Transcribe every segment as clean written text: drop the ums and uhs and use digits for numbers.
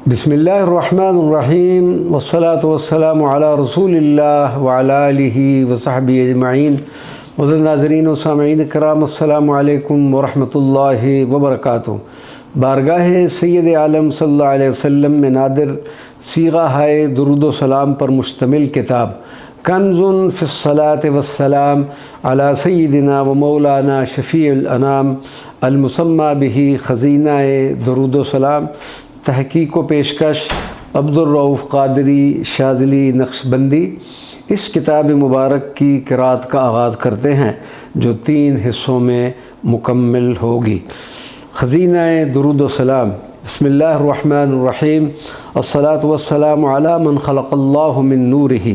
बिस्मिल्लाहिर्रहमानिर्रहीम वस्सलातु वस्सलामु अला रसूलिल्लाह व अला आलिहि व सहबिहि अजमईन। मुअज़्ज़िज़ नाज़रीन व सामिईन किराम, अस्सलामु अलैकुम व रहमतुल्लाहि व बरकातुहू। बारगाह सय्यद आलम सल्लल्लाहु अलैहि वसल्लम में नादिर सीगा है दुरूद व सलाम पर मुश्तमिल किताब कंज़ुन फ़िस्सलाति वस्सलाम अला सय्यदिना व मौलाना शफ़ीउल अनाम अल मुसम्मा बिही ख़ज़ीना दुरूद व सलाम, तहक़ीक़ व पेशकश अब्दुर रऊफ़ क़ादरी शाज़िली नक्शबंदी। इस किताब मुबारक की क़िराअत का आगाज़ करते हैं जो 3 हिस्सों में मुकम्मल होगी। ख़ज़ीना दुरूद व सलाम। बिस्मिल्लाहिर्रहमानिर्रहीम। अस्सलातु वस्सलामु अला मन खलक़ल्लाहु मिन नूरिही।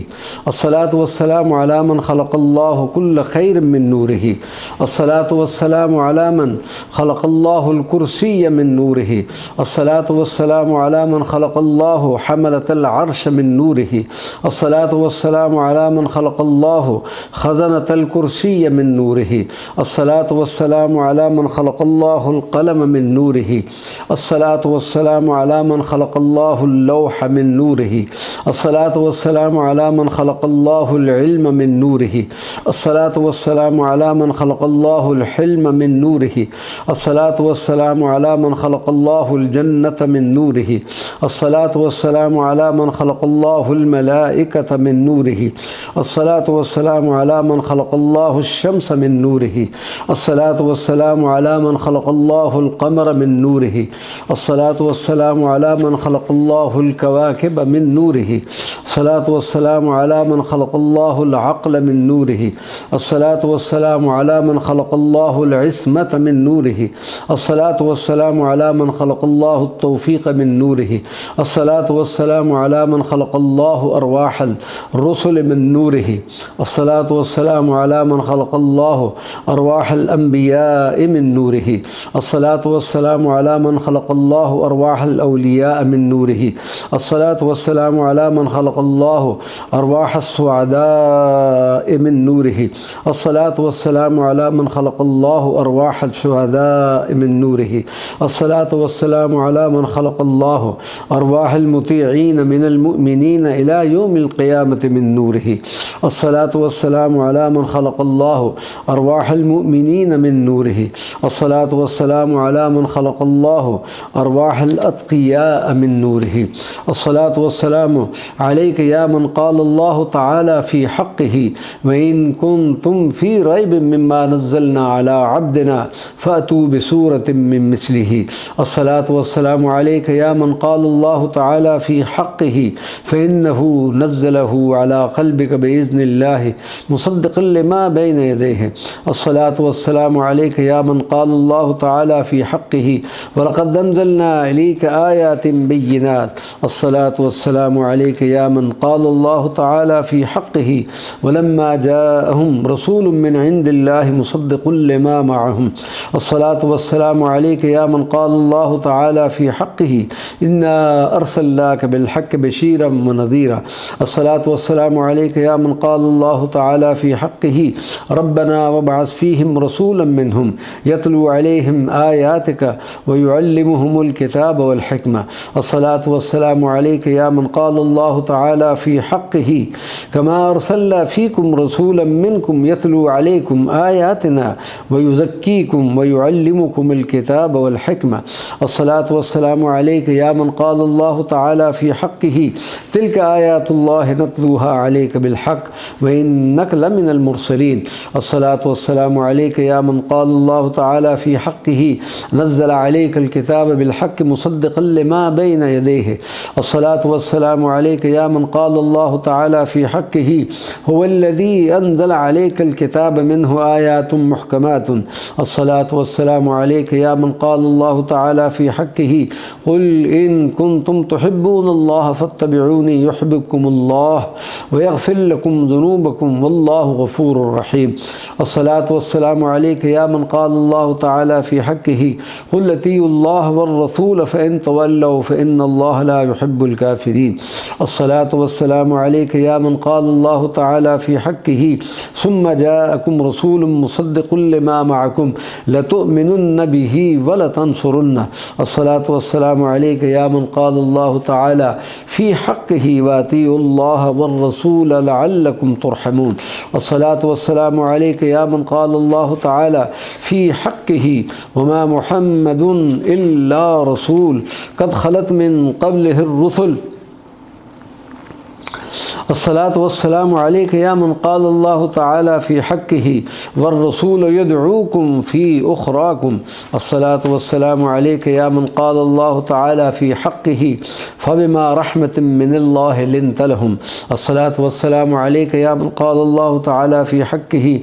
अस्सलातु वस्सलामु अला मन खलक़ल्लाहु कुल्ल खैरिन मिन नूरिही। अस्सलातु वस्सलामु अला मन खलक़ल्लाहुल कुर्सिय्य मिन नूरिही। अस्सलातु वस्सलामु अला मन खलक़ल्लाहु हमलतल अर्श मिन नूरिही। अस्सलातु वस्सलामु अला मन खलक़ल्लाहु खज़नतल कुर्सिय्य मिन नूरिही। अस्सलातु वस्सलामु अला मन खलक़ल्लाहुल क़लम मिन नूरिही। अस्सलातु वस्सलामु अला मन खलक़ल्लाहुल लौह मिन नूरिही। अस्सलातु वस्सलामु अला मन खलक़ल्लाहुल इल्म मिन नूरिही। अस्सलातु वस्सलामु अला मन खलक़ल्लाहुल हिल्म मिन नूरिही। अस्सलातु वस्सलामु अला मन खलक़ल्लाहुल जन्नत मिन नूरिही। अस्सलातु वस्सलामु अला मन खलक़ल्लाहुल मलाइकत मिन नूरिही। अस्सलातु वस्सलामु अला मन खलक़ल्लाहुश शम्स मिन नूरिही। अस्सलातु वस्सलामु अला मन खलक़ल्लाहुल क़मर मिन नूरिही। अस्सलातु वस्सलामु अला मन खलक़ल्लाहुल कवाकिब मिन नूरिही। अस्सलातु वस्सलामु अला मन खलक़ल्लाहुल अक़ल मिन नूरिही। अस्सलातु वस्सलामु अला मन खलक़ल्लाहुल इस्मत मिन नूरिही। अस्सलातु वस्सलामु अला मन खलक़ल्लाहुत तौफ़ीक़ मिन नूरिही। अस्सलातु वस्सलामु अला मन खलक़ल्लाहु अरवाहल रुसुल मिन नूरिही। अस्सलातु वस्सलामु अला मन खलक़ल्लाहु अरवाहल अंबिया मिन नूरिही। अस्सलातु वस्सलामु अला मन खलक़ल्लाहु अरवाहल औलिया मिन नूरिही। अस्सलातु वस्सलामु अला मन खलक़ल्लाहु अरवाहस सुअदा मिन नूरिही। अस्सलातु वस्सलामु अला मन खलक़ल्लाहु अरवाहल शुहदा मिन नूरिही। अस्सलातु वस्सलामु अला मन खलक़ल्लाहु अरवाहल मुतीईन मिनल मुअमिनीन इला यौमिल क़ियामति मिन नूरिही। अस्सलातु वस्सलामु अला मन खलक़ल्लाहु अरवाहल मुअमिनीन मिन नूरिही। अस्सलातु वस्सलामु अला मन खलक़ल्लाहु अरवाहल अत्क़िया मिन नूरिही। अस्सलातु वस्सलामु अलैका या मन क़ालल्लाहु तआला फ़ी हक़्क़िही व इन कुन्तुम फ़ी रैबिन मिम्मा नज़्ज़लना अला अब्दिना फ़अतू बिसूरतिन मिन मिस्लिही। अस्सलातु वस्सलामु अलैका या मन क़ालल्लाहु तआला फ़ी हक़्क़िही फ़इन्नहु नज़्ज़लहु अला क़ल्बिका बिइज़्निल्लाहि मुसद्दिक़न लिमा बैन यदैहि। अस्सलातु वस्सलामु अलैका या मन क़ालल्लाहु तआला फ़ी हक़्क़िही व लक़द अंज़लना इलैका आयातिन बय्यिनात। अस्सलातु वस्सलामु अलैका या मन क़ालल्लाहु तआला फ़ी हक़्क़िही वलम्मा जाअहुम रसूलुम मिन इंदिल्लाहि मुसद्दिक़ुन लिमा मअहुम। अस्सलातु वस्सलामु अलैका या मन क़ालल्लाहु तआला फ़ी हक़्क़िही इन्ना अरसलनाका बिलहक़्क़ि बशीरन व नज़ीरा। अस्सलातु वस्सलामु अलैका या मन क़ालल्लाहु तआला फ़ी हक़्क़िही रब्बना वबअस फ़ीहिम रसूलन मिनहुम यतलू अलैहिम आयातिका व युअल्लिमुहुमुल किताब वल हिकमा। अस्सलातु वस्सलामु अलैका या मन क़ालल्लाहु तआला फ़ी हक़्क़िही कमा अरसलना फ़ीकुम रसूलन मिनकुम यतलू अलैकुम आयातिना व युज़क्कीकुम व युअल्लिमुकुमुल किताब वल हिकमा। अस्सलातु वस्सलामु अलैका या मन क़ालल्लाहु तआला फ़ी हक़्क़िही तिल्का आयातुल्लाहि नतलूहा अलैका बिलहक़्क़ व इन्नका लमिनल मुरसलीन। अस्सलातु वस्सलामु अलैका या मन क़ालल्लाहु तआला फ़ी हक़्क़िही नज़्ज़ल अलैकल किताब बिलहक़्क़ि मुसद्दिक़न लिमा बैन यदैहि। अस्सलातु वस्सलामु अलैका या मन क़ालल्लाहु तआला फ़ी हक़्क़िही हुवल्लज़ी अंज़ल अलैकल किताब मिन्हु आयातुम मुहकमातुन। अस्सलातु वस्सलामु अलैका या मन क़ालल्लाहु तआला फ़ी हक़्क़िही क़ुल इन कुन्तुम तुहिब्बूनल्लाह फ़त्तबिऊनी युहिब्बुकुमुल्लाह व यग़फ़िर लकुम ज़ुनूबकुम वल्लाहु गफ़ूरुर रहीम। अस्सलातु वस्सलामु अलैका या मन क़ालल्लाहु तआला फ़ी हक़्क़िही क़ुल अतीउल्लाह वर्रसूल फ़इन तवल्लव फ़इन्नल्लाह ला युहिब्बुल काफ़िरीन। अस्सलातु वस्सलामु अलैका या मन क़ालल्लाहु तआला फ़ी हक़्क़िही सुम्मा जाअकुम रसूलुम मुसद्दिकुल लिमा मअकुम लतुअमिनुन्न बिही वलतंसुरुन्नह। अस्सलातु वस्सलामु अलैका या मन क़ाला अल्लाहु तआला फ़ी हक़्क़िही व अतीउल्लाह वर्रसूल लअल्लकुम तुरहमून। अस्सलातु वस्सलामु अलैका या मन क़ाला अल्लाहु तआला फ़ी हक़्क़िही वमा मुहम्मदुन इल्ला रसूल क़द ख़लत मिन क़ब्लिहिर रुसुल। अस्सलातु वस्सलामु अलैका या मन क़ाला अल्लाहु तआला फ़ी हक़्क़िही वर्रसूल यदऊकुम फ़ी उख़राकुम। अस्सलातु वस्सलामु अलैका या मन क़ाला अल्लाहु तआला फ़ी हक़्क़िही फ़बिमा रहमतिन मिनल्लाहि लिन्त लहुम। अस्सलातु वस्सलामु अलैका या मन क़ाला अल्लाहु तआला फ़ी हक़्क़िही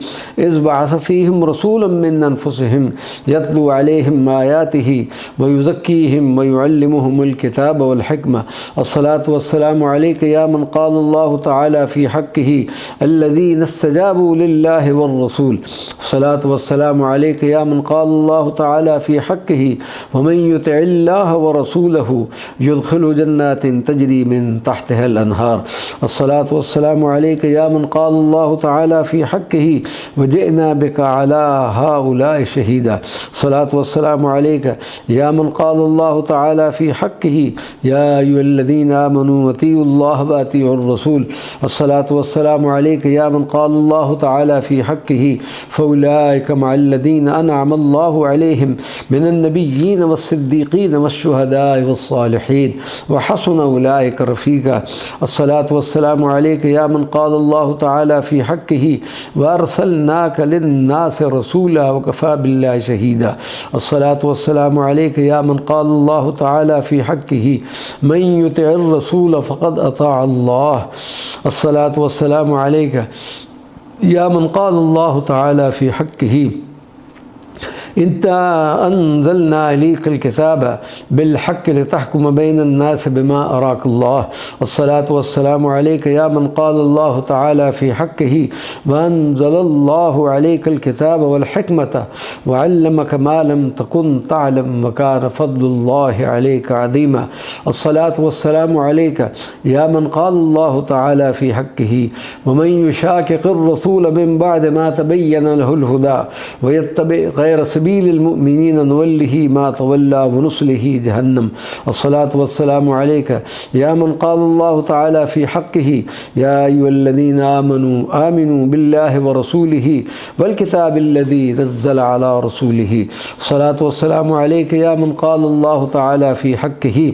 इज़ बअस फ़ीहिम रसूलन मिन अनफ़ुसिहिम यतलू अलैहिम आयातिही व युज़क्कीहिम व युअल्लिमुहुमुल किताब वल हिकमा। अस्सलातु वस्सलामु अलैका या मन क़ाला अल्लाहु तआला फ़ी हक़्क़िही अल्लज़ीना इस्तजाबू लिल्लाहि वर्रसूल। अस्सलातु वस्सलामु अलैका या मन क़ाला अल्लाहु तआला फ़ी हक़्क़िही वमन युतिइल्लाह व रसूलहु युदखिलहु जन्नातिन तजरी मिन तहतिहल अनहार। अस्सलातु वस्सलामु अलैका या मन क़ाला अल्लाहु तआला फ़ी हक़्क़िही वजिअना बिका अला हाउलाइ शहीदा। अस्सलातु वस्सलामु अलैका या मन क़ाला अल्लाहु तआला फ़ी हक़्क़िही या अय्युहल्लज़ीना आमनू अतीउल्लाह व अतीउर रसूल। अस्सलातु वस्सलामु अलैका या मन क़ाला अल्लाहु तआला फ़ी हक़्क़िही फ़उलाइका मअल्लज़ीना अनअम अल्लाहु अलैहिम मिनन नबिय्यीन वस्सिद्दीक़ीन वश्शुहदाइ वस्सालिहीन व हसुन उलाइका रफ़ीक़ा। अस्सलातु वस्सलामु अलैका या मन क़ाला अल्लाहु तआला फ़ी हक़्क़िही व अर्सलनाका लिन्नासि रसूला व कफ़ा बिल्लाहि शहीदा। अस्सलातु वस्सलामु अलैका या मन क़ाला अल्लाहु तआला फ़ी हक़्क़िही मन युतिइर रसूल फ़क़द अताअ अल्लाह। अस्सलातु वस्सलामु अलैका या मन क़ाला अल्लाहु तआला फ़ी हक़्क़िही इन्ना अंज़लना अलैकल किताब बिलहक़्क़ि लितहकुम बैनन्नास बिमा अराकल्लाह। अस्सलातु वस्सलामु अलैका या मन क़ाला अल्लाहु तआला फ़ी हक़्क़िही व अंज़लल्लाहु अलैकल किताब वल हिकमत व अल्लमका मा लम तकुन तअलम व कान फ़ज़्लुल्लाहि अलैका अज़ीमा। अस्सलातु वस्सलामु अलैका या मन क़ाला अल्लाहु तआला फ़ी हक़्क़िही व मन युशाक़िक़िर रसूल मिन बअदि मा तबय्यन लहुल हुदा व यत्तबि गैर सबीलिल मुअमिनीन नुवल्लिही मा तवल्ला व नुस्लिही जहन्नम। अस्सलातु वस्सलामु अलैका या मन क़ाला अल्लाहु तआला फ़ी हक़्क़िही या अय्युहल्लज़ीना आमिनू बिल्लाहि व रसूलिही वल किताबिल्लज़ी नज़्ज़ल अला रसूलिही। अस्सलातु वस्सलामु अलैका या मन क़ाला अल्लाहु तआला फ़ी हक़्क़िही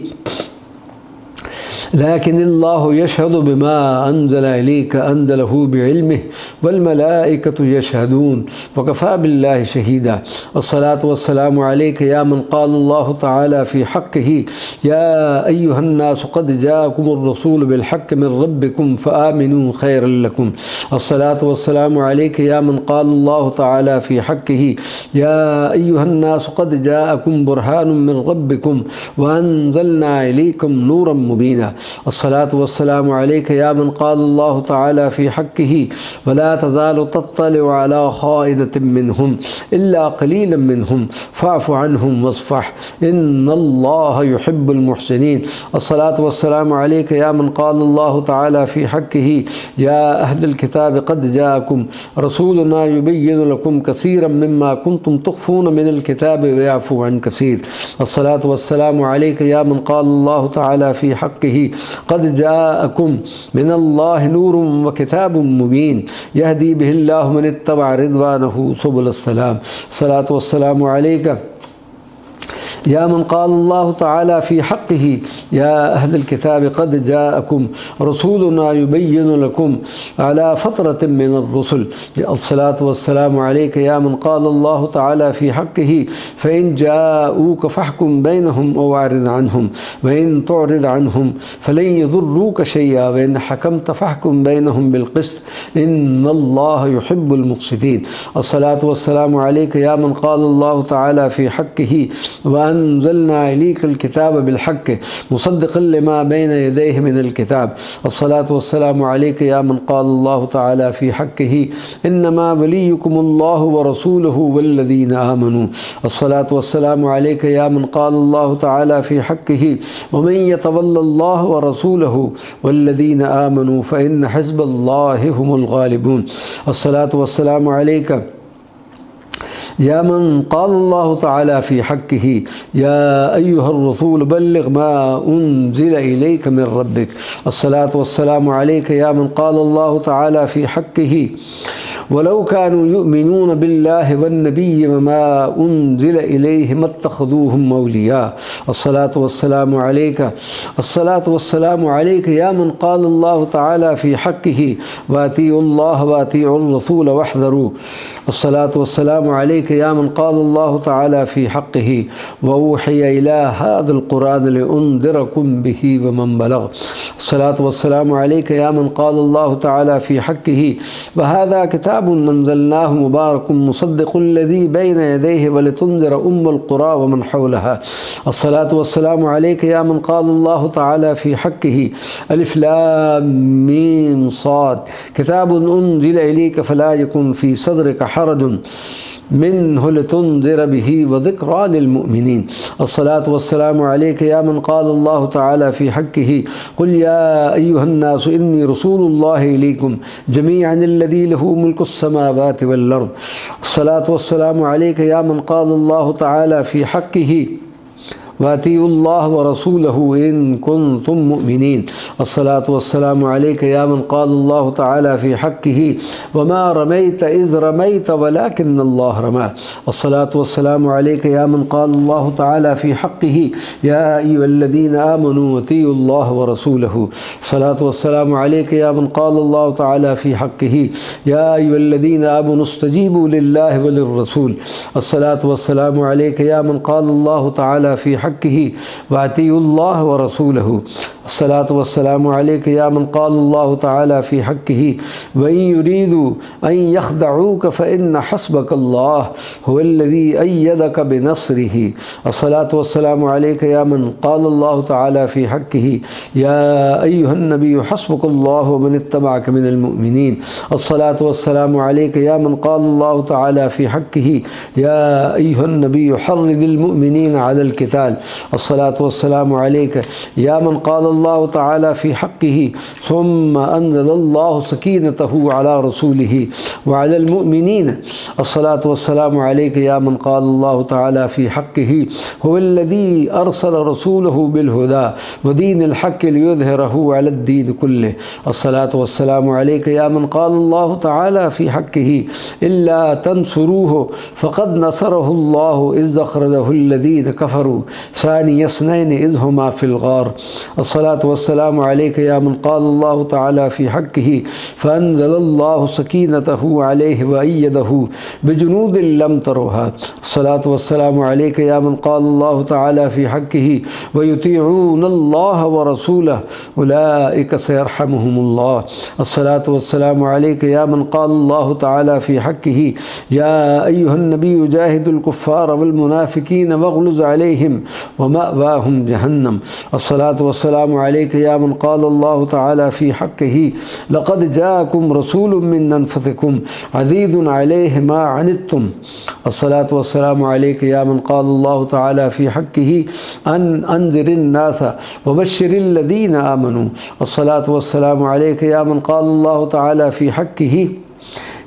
लाकिनिल्लाहु यशहदु बिमा अंज़ल इलैका अंज़लहु बिइल्मिही वल मलाइकतु यशहदून व कफ़ा बिल्लाहि शहीदा। अस्सलातु वस्सलामु अलैका या मन क़ाला अल्लाहु तआला फ़ी हक़्क़िही या अय्युहन्नासु क़द जाअकुमुर रसूलु बिलहक़्क़ि मिन रब्बिकुम फ़आमिनू खैरल लकुम। अस्सलातु वस्सलामु अलैका या मन क़ाला अल्लाहु तआला फ़ी हक़्क़िही या अय्युहन्नासु क़द जाअकुम बुरहानुम मिन रब्बिकुम व अंज़लना इलैकुम नूरम मुबीना। अस्सलातु वस्सलामु अलैका या मन क़ाला अल्लाहु तआला फ़ी हक़्क़िही वला तज़ालु तत्तलिउ अला ख़ाइनतिन मिनहुम इल्ला क़लीलन मिनहुम फ़अफ़ु अन्हुम वस्फ़ह इन्नल्लाह युहिब्बुल मुहसिनीन। अस्सलातु वस्सलामु अलैका या मन क़ाला अल्लाहु तआला फ़ी हक़्क़िही या अहलल किताब क़द जाअकुम रसूलुना युबय्यिनु लकुम कसीरम मिम्मा कुन्तुम तुख़फ़ून मिनल किताबि व यअफ़ू अन कसीर। अस्सलातु वस्सलामु अलैका या मन क़ाला अल्लाहु तआला फ़ी हक़्क़िही क़द जाअकुम मिनल्लाहि नूरुम व किताबुम मुबीन यहदी बिहिल्लाहु मन इत्तबअ रिज़वानहु सुबुलस सलाम। अस्सलातु वस्सलामु अलैका या मन क़ाला अल्लाहु तआला फ़ी हक़्क़िही या अहलल किताब क़द जाअकुम रसूलुना युबय्यिनु लकुम अला फ़तरतिन मिनर रुसुल। अस्सलातु वस्सलामु अलैका या मन क़ाला अल्लाहु तआला फ़ी हक़्क़िही फ़इन जाऊक फ़हकुम बैनहुम औ अरिज़ अन्हुम व इन तुअरिज़ अन्हुम फ़लन यज़ुर्रूक शैअन व इन हकमत फ़हकुम बैनहुम बिलक़िस्त इन्नल्लाह युहिब्बुल मुक़्सितीन। अस्सलातु वस्सलामु अलैका या मन क़ाला अल्लाहु तआला फ़ी हक़्क़िही व أنزلنا إليك الكتاب بالحق مصدقا لما بين يديه من الكتاب. الصلاة والسلام عليك يا من قال الله تعالى في حقه إنما وليكم الله ورسوله والذين آمنوا. الصلاة والسلام عليك يا من قال الله تعالى في حقه ومن يتولى الله ورسوله والذين آمنوا فإن حزب الله هم الغالبون. الصلاة والسلام عليك يا من قال الله تعالى في حقه يا أيها الرسول بلغ ما أنزل إليك من ربك. الصلاة والسلام عليك يا من قال الله تعالى في حقه ولو كانوا يؤمنون بالله والنبي وما أنزل إليه ما اتخذوهم أولياء. الصلاة والسلام عليك. الصلاة والسلام عليك يا من قال الله تعالى في حقه وأطيعوا الله وأطيعوا الرسول واحذروا. الصلاة والسلام عليك يا من قال الله تعالى في حقه وأوحي إلى هذا القرآن لأنذركم به ومن بلغ. الصلاة والسلام عليك يا من قال الله تعالى في حقه وهذا كتاب أنزلناه مبارك مصدق الذي بين يديه ولتنذر أم القرى ومن حولها. الصلاة والسلام عليك يا من قال الله تعالى في حقه ألف لام ميم صاد كتاب أنزل إليك فلا يكن في صدرك حرج منه لتنذر به وذكرى للمؤمنين. الصلاة والسلام عليك يا من قال الله تعالى في حقه قل يا أيها الناس إني رسول الله إليكم جميعا الذي له ملك السماوات والأرض. الصلاة والسلام عليك يا من قال الله تعالى في حقه وأطيعوا الله ورسوله إن كنتم مؤمنين. الصلاة والسلام عليك يا من قال الله تعالى في حقه وما رميت إذ رميت ولكن الله رمى. الصلاة والسلام عليك يا من قال الله تعالى في حقه يا أيها الذين آمنوا أطيعوا الله ورسوله. الصلاة والسلام عليك يا من قال الله تعالى في حقه يا أيها الذين آمنوا استجيبوا لله وللرسول. الصلاة والسلام عليك يا من قال الله تعالى في حقه وأطيعوا الله ورسوله. الصلاة والسلام عليك يا من قال الله تعالى في حقه وإن يريدوا أن يخدعوك فإن حسبك الله هو الذي أيدك بنصره. الصلاة والسلام عليك يا من قال الله تعالى في حقه يا أيها النبي حسبك الله ومن اتبعك من المؤمنين. الصلاة والسلام عليك يا من قال الله تعالى في حقه يا أيها النبي حرض المؤمنين على القتال. الصلاة والسلام عليك يا من قال الله تعالى في حقه ثم أنزل الله سكينته على رسوله وعلى المؤمنين. الصلاة والسلام عليك يا من قال الله تعالى في حقه هو الذي أرسل رسوله بالهدى ودين الحق ليظهره على الدين كله. الصلاة والسلام عليك يا من قال الله تعالى في حقه إلا تنصروه فقد نصره الله إذ أخرجه الذين كفروا ثاني اثنين إذ هما في الغار. الصلاة والسلام عليك يا من قال الله تعالى في حقه فأنزل الله سكينته عليه وأيده بجنود لم تروها. الصلاة والسلام عليك يا من قال الله تعالى في حقه ويطيعون الله ورسوله أولئك سيرحمهم الله. الصلاة والسلام عليك يا من قال الله تعالى في حقه يا أيها النبي جاهد الكفار والمنافقين واغلظ عليهم ومأواهم جهنم. الصلاة والسلام عليك يا من قال الله تعالى في حقه لقد جاءكم رسول من أنفسكم عزيز عليه ما عنتم. الصلاة والسلام عليك يا من قال الله تعالى في حقه أن أنذر الناس وبشر الذين آمنوا. الصلاة والسلام عليك يا من قال الله تعالى في حقه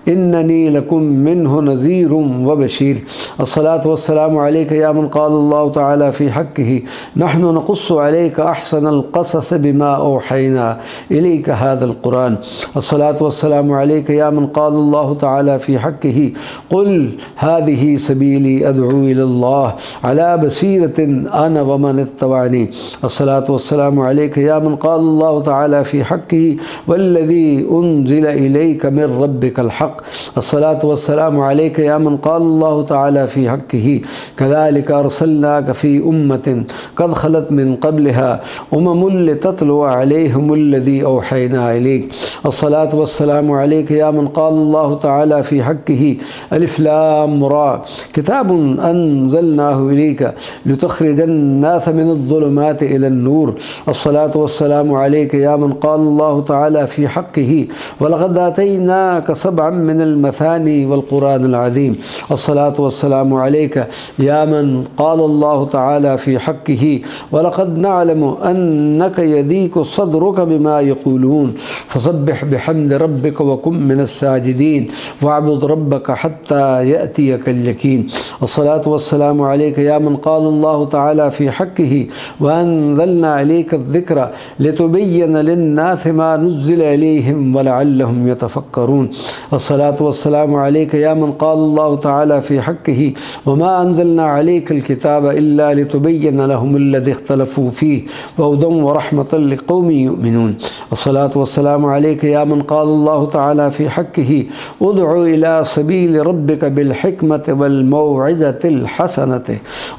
إنني لكم منه نذير وبشير. الصلاة والسلام عليك يا من قال الله تعالى في حقه نحن نقص عليك أحسن القصص بما أوحينا إليك هذا القرآن. الصلاة والسلام عليك يا من قال الله تعالى في حقه قل هذه سبيلي أدعو إلى الله على بصيرة أنا ومن اتبعني. الصلاة والسلام عليك يا من قال الله تعالى في حقه والذي أنزل إليك من ربك الحق بالحق الصلاة والسلام عليك يا من قال الله تعالى في حقه كذلك أرسلناك في أمة قد خلت من قبلها لتتلو عليهم الذي أوحينا إليك الصلاة والسلام عليك يا من قال الله تعالى في حقه ألف لام را كتاب أنزلناه إليك لتخرج الناس من الظلمات إلى النور الصلاة والسلام عليك يا من قال الله تعالى في حقه ولقد آتيناك سبعا من المثاني والقرآن العظيم الصلاة والسلام عليك يا من قال الله تعالى في حقه ولقد نعلم أنك يضيق صدرك بما يقولون فسبح بحمد ربك وكن من الساجدين واعبد ربك حتى يأتيك اليقين الصلاة والسلام عليك يا من قال الله تعالى في حقه وأنزلنا إليك الذكر لتبين للناس ما نزل إليهم ولعلهم يتفكرون الصلاة والسلام عليك يا من قال الله تعالى في حقه وما أنزلنا عليك الكتاب إلا لتبين لهم الذي اختلفوا فيه وهدى ورحمة لقوم يؤمنون الصلاة والسلام عليك يا من قال الله تعالى في حقه ادع إلى سبيل ربك بالحكمة والموعظة الحسنة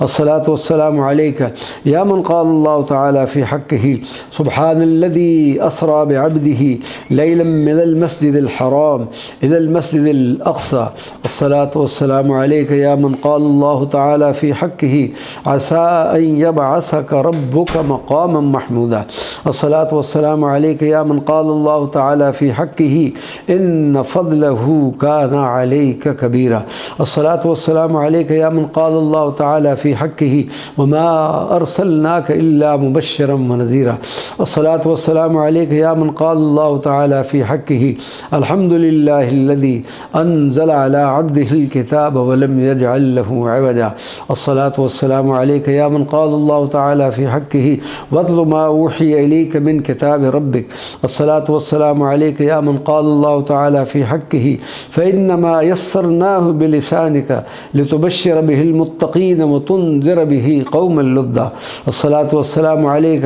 الصلاة والسلام عليك يا من قال الله تعالى في حقه سبحان الذي أسرى بعبده ليلا من المسجد الحرام إلى المسجد الأقصى الصلاة والسلام عليك يا من قال الله تعالى في حقه عسى أن يبعثك ربك مقاما محمودا الصلاة والسلام عليك يا من قال الله تعالى في حقه إن فضله كان عليك كبيرا الصلاة والسلام عليك يا من قال الله تعالى في حقه وما أرسلناك إلا مبشرا ونذيرا الصلاة والسلام عليك يا من قال الله تعالى في حقه الحمد لله الذي أنزل على عبده الكتاب ولم يجعل له عوجا الصلاة والسلام عليك يا من قال الله تعالى في حقه واتل ما أوحي إليك من كتاب ربك الصلاة والسلام عليك يا من قال الله تعالى في حقه فإنما يسرناه بلسانك لتبشر به المتقين وتنذر به قوما لدا الصلاة والسلام عليك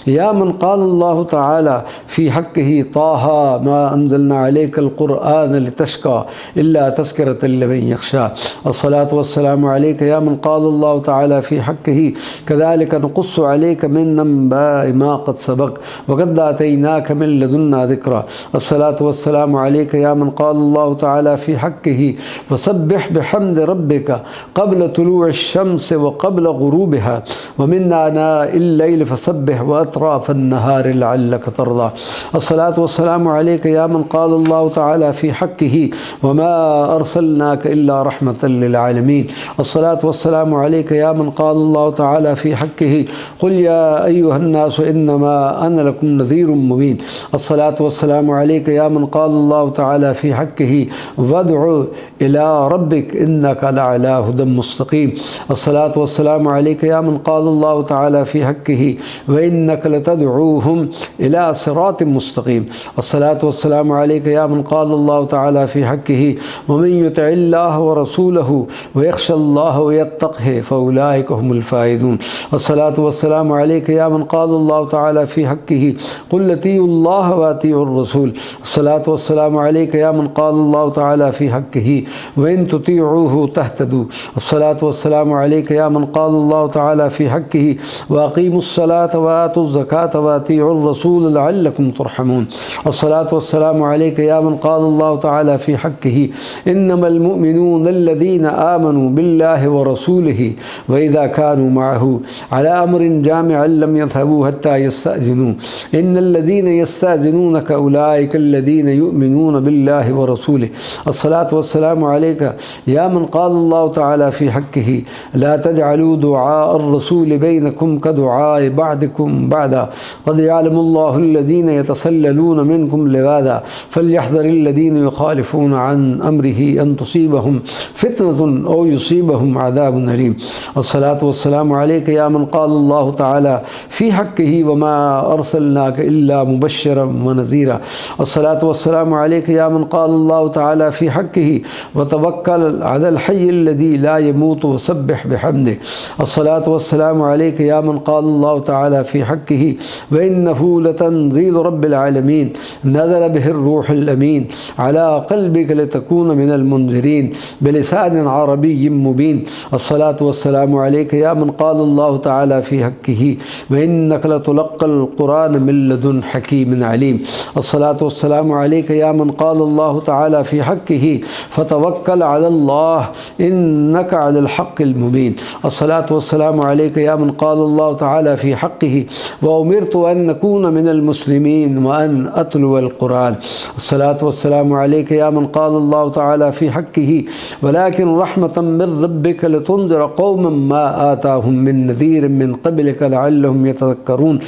يا من قال الله تعالى في حقه طه ما أنزلنا عليك القرآن لتشقى إلا تذكرة لمن يخشى الصلاة والسلام عليك يا من قال الله تعالى في حقه كذلك نقص عليك من أنباء ما قد سبق وقد آتيناك من لدنا ذكرا الصلاة والسلام عليك يا من قال الله تعالى في حقه فسبح بحمد ربك قبل طلوع الشمس وقبل غروبها ومن آناء الليل فسبح وأطراف النهار لعلك ترضى الصلاة والسلام عليك يا من قال الله تعالى في حقه وما أرسلناك إلا رحمة للعالمين الصلاة والسلام عليك يا من قال الله تعالى في حقه قل يا أيها الناس إنما أنا لكم نذير مبين الصلاة والسلام عليك يا من قال الله تعالى في حقه وادع إلى ربك إنك لعلى هدى مستقيم الصلاة والسلام عليك يا من قال الله تعالى في حقه وإنك لتدعوهم إلى صراط مستقيم الصلاة والسلام عليك يا من قال الله تعالى في حقه ومن يطع الله ورسوله ويخشى الله ويتقه فأولئك هم الفائزون الصلاة والسلام عليك يا من قال الله تعالى في حقه قل أطيعوا الله وأطيعوا الرسول الصلاة والسلام عليك يا من قال الله تعالى في حقه وإن تطيعوه تهتدوا الصلاة والسلام عليك يا من قال الله تعالى في حقه وأقيموا الصلاة وآتوا الزكاة وأطيعوا الرسول لعلكم ترحمون الصلاة والسلام عليك يا من قال الله تعالى في حقه إنما المؤمنون الذين آمنوا بالله ورسوله وإذا كانوا معه على أمر جامع لم يذهبوا حتى يستأذنوا إن الذين يستأذنونك أولئك الذين يؤمنون بالله ورسوله الصلاة والسلام عليك يا من قال الله تعالى في حقه لا تجعلوا دعاء الرسول بينكم كدعاء بعضكم بعضا قد يعلم الله الذين يتسللون منكم لواذا فليحذر الذين يخالفون عن أمره أن تصيبهم فتنة أو يصيبهم عذاب أليم الصلاة والسلام عليك يا من قال الله تعالى في حقه وما अरसलनाक इल्ला मुबश्शिरन व नज़ीरा। अस्सलातु वस्सलामु अलैका या मन क़ाल अल्लाहु तआला फ़ी हक़्क़िही व तवक्कल अलल हय्यिल लज़ी ला यमूतु वसब्बिह बिहम्दिही। अस्सलातु वस्सलामु अलैका या मन क़ाल अल्लाहु तआला फ़ी हक़्क़िही व इन्नहु लतंज़ीलु रब्बिल आलमीन नज़ल बिहिर रूहुल अमीन अला क़ल्बिक लितकून मिनल मुनज़िरीन बिलिसानिन अरबिय्यिन मुबीन। अस्सलातु वस्सलामु अलैका या मन क़ाल अल्लाहु तआला फ़ी हक़्क़िही व इन्नक लतुलक़्क़ल क़ुरान मिन लदुन हकीमिन अलीम। अस्सलातु वस्सलामु अलैका या मन क़ाल अल्लाहु तआला फ़ी हक़्क़िही फ़तवक्कल अलल्लाह इन्नक अलल हक़्क़िल मुबीन। अस्सलातु वस्सलामु अलैका या मन क़ाल अल्लाहु तआला फ़ी हक़्क़िही व उमिरतु अन नकून मिनल मुस्लिमीन व अन अतलुअल क़ुरान। अस्सलातु वस्सलामु अलैका या मन क़ाल अल्लाहु तआला फ़ी हक़्क़िही वलाकिन रहमतम मिन रब्बिक लितुन्ज़िर क़ौमन मा आताहुम मिन नज़ीरिन मिन क़ब्लिक लअल्लहुम यतज़क्करून।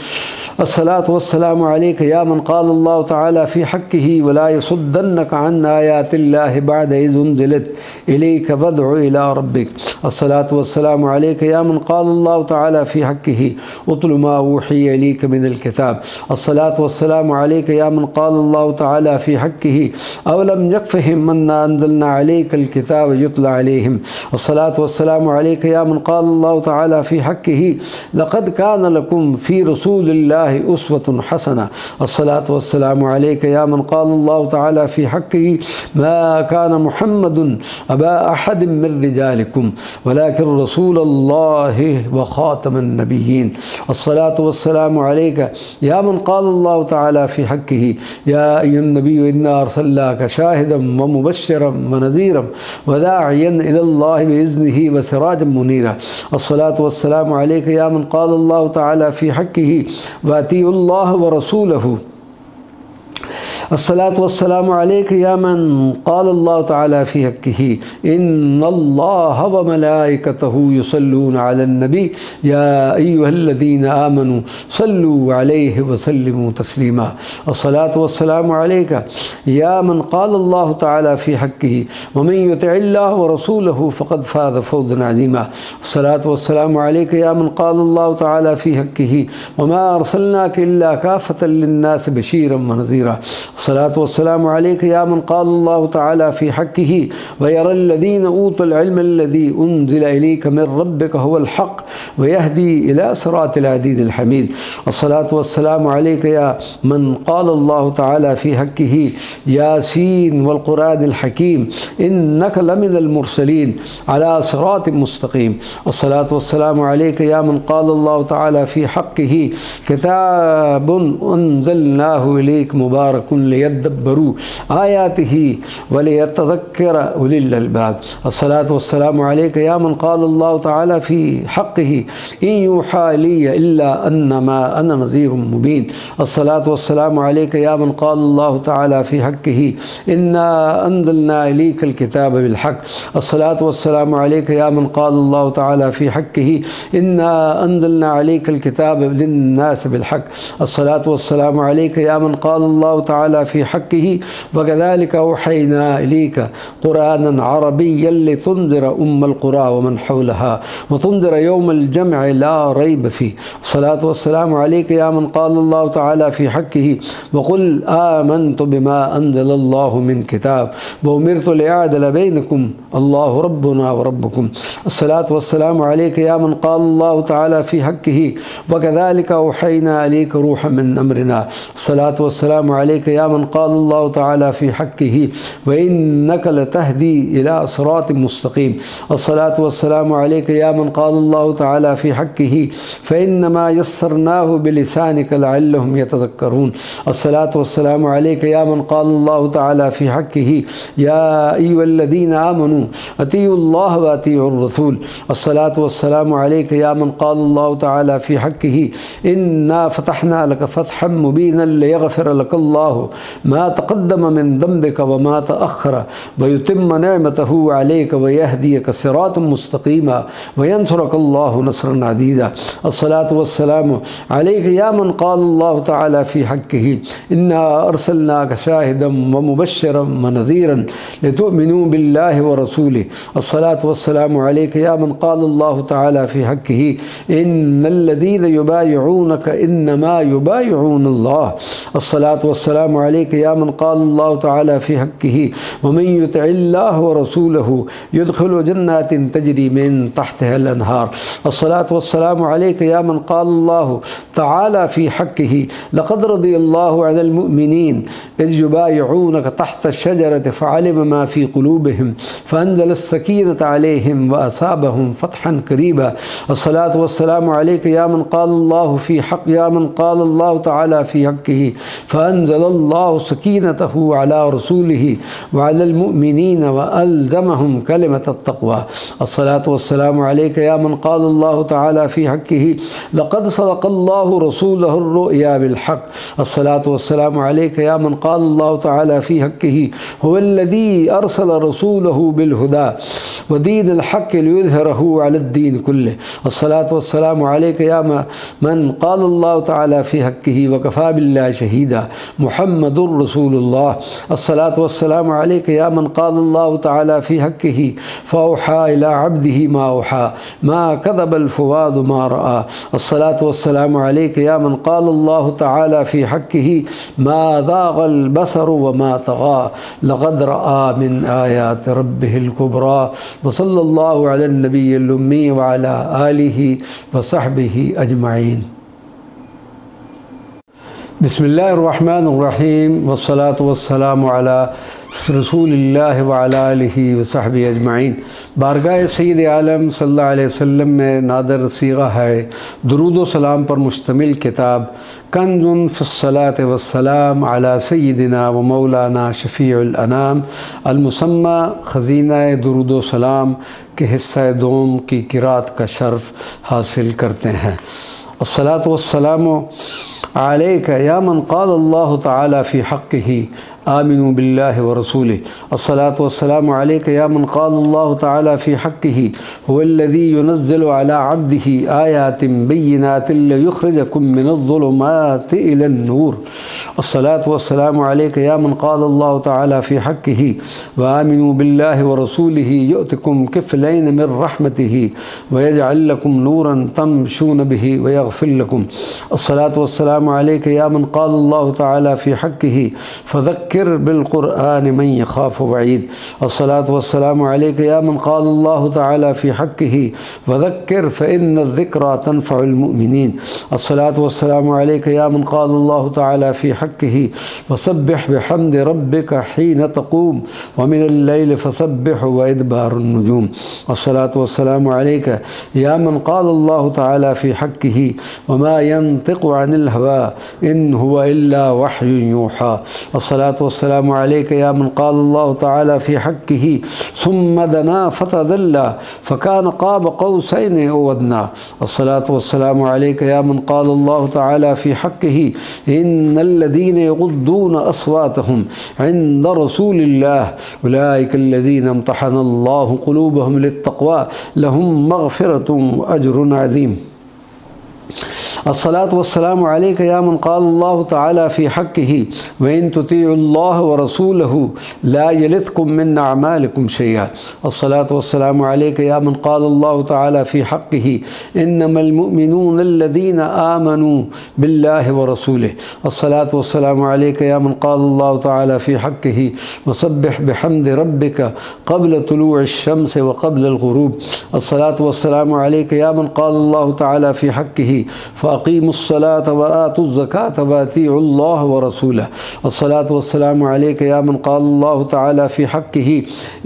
अस्सलातु वस्सलामु अलैका या मन क़ाल अल्लाहु तआला फ़ी हक़्क़िही वला यसुद्दन्नक अन आयातिल्लाहि बअद इज़ उन्ज़िलत इलैका वदअ इला रब्बिक। अस्सलातु वस्सलामु अलैका या मन क़ाल अल्लाहु तआला फ़ी हक़्क़िही उतलु मा उहिय इलैका मिनल किताब। अस्सलातु वस्सलामु अलैका या मन क़ाल अल्लाहु तआला फ़ी हक़्क़िही अवलम यकफ़िहिम अन्ना अंज़लना अलैकल किताब युतला अलैहिम। अस्सलातु वस्सलामु अलैका या मन क़ाल अल्लाहु तआला फ़ी हक़्क़िही लक़द कान लकुम फ़ी रसूलिल्लाहि उस्वतुन हसना। अस्सलातु वस्सलामु अलैका या मन क़ाल अल्लाहु तआला फ़ी हक़्क़िही मा कान मुहम्मदुन अबा अहदिम मिन रिजालिकुम वलाकिन रसूलुल्लाहि व ख़ातमन नबिय्यीन। अस्सलातु वस्सलामु अलैका या मन क़ाल अल्लाहु तआला फ़ी हक़्क़िही या अय्युहन नबिय्यु इन्ना अरसलनाका शाहिदन व मुबश्शिरन व नज़ीरन व दाइयन इलल्लाहि बिइज़्निही व सिराजन मुनीरा। अस्सलातु वस्सलामु अलैका या मन क़ाल अल्लाहु तआला फ़ी हक़्क़िही व अतीउल्लाह व रसूलहु। अस्सलातु वस्सलामु अलैका या मन क़ाल अल्लाहु तआला फ़ी हक़्क़िही इन्नल्लाह व मलाइकतहु युसल्लूना अलन नबी या अय्युहल्लज़ीना आमनू सल्लू अलैहि व सल्लिमू तस्लीमा। अस्सलातु वस्सलामु अलैका या मन क़ाल अल्लाहु तआला फ़ी हक़्क़िही व मन युतिइल्लाह व रसूलहु फ़क़द फ़ाज़ फ़ौज़न अज़ीमा। अस्सलातु वस्सलामु अलैका या मन क़ाल अल्लाहु तआला फ़ी हक़्क़िही व मा अरसलनाका इल्ला काफ़तन लिन्नास बशीरन व नज़ीरा। अस्सलातु वस्सलामु अलैका या मन क़ाल अल्लाहु तआला फ़ी हक़्क़िही व यरल्लज़ीना ऊतुल इल्म अल्लज़ी उन्ज़िला इलैका मिन रब्बिका हुवल हक़्क़ व यहदी इला सिरातिल अज़ीज़िल हमीद। अस्सलातु वस्सलामु अलैका या मन क़ाल अल्लाहु तआला फ़ी हक़्क़िही यासीन वल क़ुरानिल हकीम इन्नका लमिनल मुरसलीन अला सिरातिन मुस्तक़ीम। अस्सलातु वस्सलामु अलैका या मन क़ाल अल्लाहु तआला फ़ी हक़्क़िही किताबुन अंज़लनाहु इलैका मुबारकुन लियद्दब्बरू आयातिही व लियतज़क्किरा उलिल अलबाब। अस्सलातु वस्सलामु अलैका या मन क़ाल अल्लाहु तआला फ़ी हक़्क़िही इन यूहा इलैया इल्ला अन्नमा अना नज़ीरुम मुबीन। अस्सलातु वस्सलामु अलैका या मन क़ाल अल्लाहु तआला फ़ी हक़्क़िही इन्ना अंज़लना इलैकल किताब बिल हक़्क़। अस्सलातु वस्सलामु अलैका या मन क़ाल अल्लाहु तआला फ़ी हक़्क़िही इन्ना अंज़लना अलैकल किताब लिन्नास बिल हक़्क़। अस्सलातु वस्सलामु अलैका या मन क़ाल अल्लाहु तआला फ़ी हक़्क़िही व कज़ालिका औहयना इलैका क़ुरानन अरबिय्यन लितुन्ज़िरा उम्मल क़ुरा व मन हौलहा व तुन्ज़िरा यौमल जमअ ला रैब फ़ीह। अस्सलातु वस्सलामु अलैका या मन क़ाल अल्लाहु तआला फ़ी हक़्क़िही व क़ुल आमनतु बिमा अंज़लल्लाहु मिन किताब व उमिरतु लिअअदिला बैनकुम अल्लाहु रब्बुना व रब्बुकुम। अस्सलातु वस्सलामु अलैका या मन क़ाल अल्लाहु तआला फ़ी हक़्क़िही व कज़ालिका औहयना इलैका रूहन मिन अम्रिना। अस्सलातु वस्सलामु अलैका या मन क़ाल अल्लाहु तआला फ़ी हक़्क़िही व इन्नका लतहदी इला सिरातिन मुस्तक़ीम। अस्सलातु वस्सलामु अलैका या मन क़ाल अल्लाहु तआला फ़ी हक़्क़िही फ़इन्नमा यस्सरनाहु बिलिसानिका लअल्लहुम यतज़क्करून। अस्सलातु वस्सलामु अलैका या मन क़ाल अल्लाहु तआला फ़ी हक़्क़िही या अय्युहल्लज़ीना आमनू अतीउल्लाह व अतीउर रसूल। अस्सलातु वस्सलामु अलैका या मन क़ाल अल्लाहु तआला फ़ी हक़्क़िही इन्ना फ़तहना लका फ़तहन मुबीनन लियग़फ़िर लकल्लाहु मा तक़द्दम मिन ज़ंबिक व मा तअख़्ख़र व युतिम्म निअमतहु अलैक व यहदियक सिरातम मुस्तक़ीमा व यंसुरकल्लाहु नस्रन अज़ीज़ा। अस्सलातु वस्सलामु अलैका या मन क़ाल अल्लाहु तआला फ़ी हक़्क़िही इन्ना अरसलनाका शाहिदम व मुबश्शिरम व नज़ीरन लितुअमिनू बिल्लाहि व रसूलिही। अस्सलातु वस्सलामु अलैका या मन क़ाल अल्लाहु तआला फ़ी हक़्क़िही इन्नल्लज़ीना युबायिऊनका इन्नमा युबायिऊनल्लाह। अस्सलातु वस्सलामु अलैका या मन क़ाल अल्लाहु तआला फ़ी हक़्क़िही व मन युतिइल्लाह व रसूलहु युदखिलहु जन्नातिन तजरी मिन तहतिहल अनहार। अस्सलातु वस्सलामु अलैका या मन क़ाल अल्लाहु तआला फ़ी हक़्क़िही लक़द रज़ियल्लाहु अनिल मुअमिनीन इज़ युबायिऊनका तहत अश-शजरति फ़अलिम मा फ़ी क़ुलूबिहिम फ़अनज़ल अस-सकीनता अलैहिम व असाबहुम फ़तहन क़रीबा। अस्सलातु वस्सलामु अलैका या मन क़ाल अल्लाहु फ़ी हक़्क़ या मन क़ाल अल्लाहु तआला फ़ी हक़्क़िही फ़अनज़लल्लाहु सकीनतहु अला रसूलिही व अलल मुअमिनीन व अल्ज़महुम कलिमतत तक़वा। अस्सलातु वस्सलामु अलैका या मन क़ाल अल्लाहु तआला फ़ी हक़्क़िही लक़द सदक़ल्लाहु रसूलहु अर्रुया बिल हक़्क़। अस्सलातु वस्सलामु अलैका या मन क़ाल अल्लाहु तआला फ़ी हक़्क़िही हुवल्लज़ी अरसल रसूलहु बिल हुदा व दीनिल हक़्क़ लियुज़हिरहु अलद्दीन कुल्लिही। अस्सलातु वस्सलामु अलैका या मन क़ाल अल्लाहु तआला फ़ी हक़्क़िही व कफ़ा बिल्लाहि शहीदा मुहम्मदुर रसूलुल्लाह। अस्सलातु वस्सलामु अलैका या मन क़ाल अल्लाहु तआला फ़ी हक़्क़िही फ़अौहा इला अब्दिही मा औहा मा कज़बल फ़ुआदु मा रआ। अस्सलातु वस्सलामु अलैका या मन क़ाल अल्लाहु तआला फ़ी हक़्क़िही मा ज़ाग़ल बसरु व मा तग़ा लक़द रआ मिन आयाति रब्बिहिल कुबरा। व सल्लल्लाहु अलन नबिय्यिल उम्मी व अला आलिहि व सहबिहि अजमईन। बिस्मिल्लाहिर्रहमानिर्रहीम वस्सलातु वस्सलामु अला रसूलिल्लाहि व अला आलिहि व सहबिहि अजमईन। बारगाह सय्यद आलम सल्लल्लाहु अलैहि वसल्लम में नादर सीगा है दुरूद व सलाम पर मुश्तमिल किताब कंज़ुन फ़िस्सलाति वस्सलाम अला सय्यदिना व मौलाना शफ़ीउल अनाम अल-मुसम्मा ख़ज़ीना दुरूद व सलाम के हिस्सा दोम की क़िराअत का शर्फ़ हासिल करते हैं। अस्सलातु वस्सलामु अलैका या मन क़ाल अल्लाहु तआला फ़ी हक़्क़िही आमिनू बिल्लाहि व रसूलिही। अस्सलातु वस्सलामु अलैका या मन क़ाल अल्लाहु तआला फ़ी हक़्क़िही हुवल्लज़ी युनज़्ज़िलु अला अब्दिही आयातिन बय्यिनातिन लियुख़रिजकुम मिनज़्ज़ुलुमाति इलन नूर। अस्सलातु वस्सलामु अलैका या मन क़ाल अल्लाहु तआला फ़ी हक़्क़िही व आमिनू बिल्लाहि व रसूलिही युअतिकुम किफ़लैन मिन रहमतिही व यजअल लकुम नूरन तमशून बिही व यग़फ़िर लकुम। अस्सलातु वस्सलामु अलैका या मन क़ाल अल्लाहु तआला फ़ी हक़्क़िही फ़ज़क्किर बिल क़ुरआन मन यख़ाफ़ु वईद। अस्सलातु वस्सलामु अलैका या मन क़ाल अल्लाहु तआला फ़ी हक़्क़िही वज़क्किर फ़इन्न ज़िक्रा तनफ़उल मुमिनीन। अस्सलातु वस्सलामु अलैका या मन क़ाल अल्लाहु तआला फ़ी हक़्क़िही वसब्बिह बिहम्दि रब्बिका हीन तक़ूम व मिनल लैलि फ़सब्बिह व इदबारन नुजूम। अस्सलातु वस्सलामु अलैका या मन क़ाल अल्लाहु तआला फ़ी हक़्क़िही व मा यंतिक़ु अनिल हवा इन हुवा इल्ला वह्युन यूहा। अस्सलातु वस्सलामु अलैका या मन क़ाल अल्लाहु तआला फ़ी हक़्क़िही सुम्मा दना फ़तदल्ला फ़कान क़ाब क़ौसैन औ अदना। अस्सलातु वस्सलामु अलैका या मन क़ाल अल्लाहु तआला फ़ी हक़्क़िही इन्नल्लज़ीना यग़ुद्दूना अस्वातहुम इंद रसूलिल्लाह उलाइका अल्लज़ीना इम्तहनल्लाहु क़ुलूबहुम लित्तक़वा लहुम मग़फ़िरतुन व अज्रुन अज़ीम। अस्सलातु वस्सलामु अलैका या मन क़ाल अल्लाहु तआला फ़ी हक़्क़िही व इन तुतीउल्लाह व रसूलहु ला यलिदकुम मिन अअमालिकुम शैआ। अस्सलातु वस्सलामु अलैका या मन क़ाल अल्लाहु तआला फ़ी हक़्क़िही इन्नमल मुअमिनूना अल्लज़ीना आमनू बिल्लाहि व रसूलिही। अस्सलातु वस्सलामु अलैका या मन क़ाल अल्लाहु तआला फ़ी हक़्क़िही वसब्बिह बिहम्दि रब्बिका क़ब्ल तुलूइश शम्सि व क़ब्लल ग़ुरूब। अस्सलातु वस्सलामु अलैका या मन क़ाल अल्लाहु तआला फ़ी हक़्क़िही फ़अक़ीमुस्सलात व आतुज़्ज़कात व अतीउल्लाह व रसूलह। अस्सलातु वस्सलामु अलैका या मन क़ाल अल्लाहु तआला फ़ी हक़्क़िही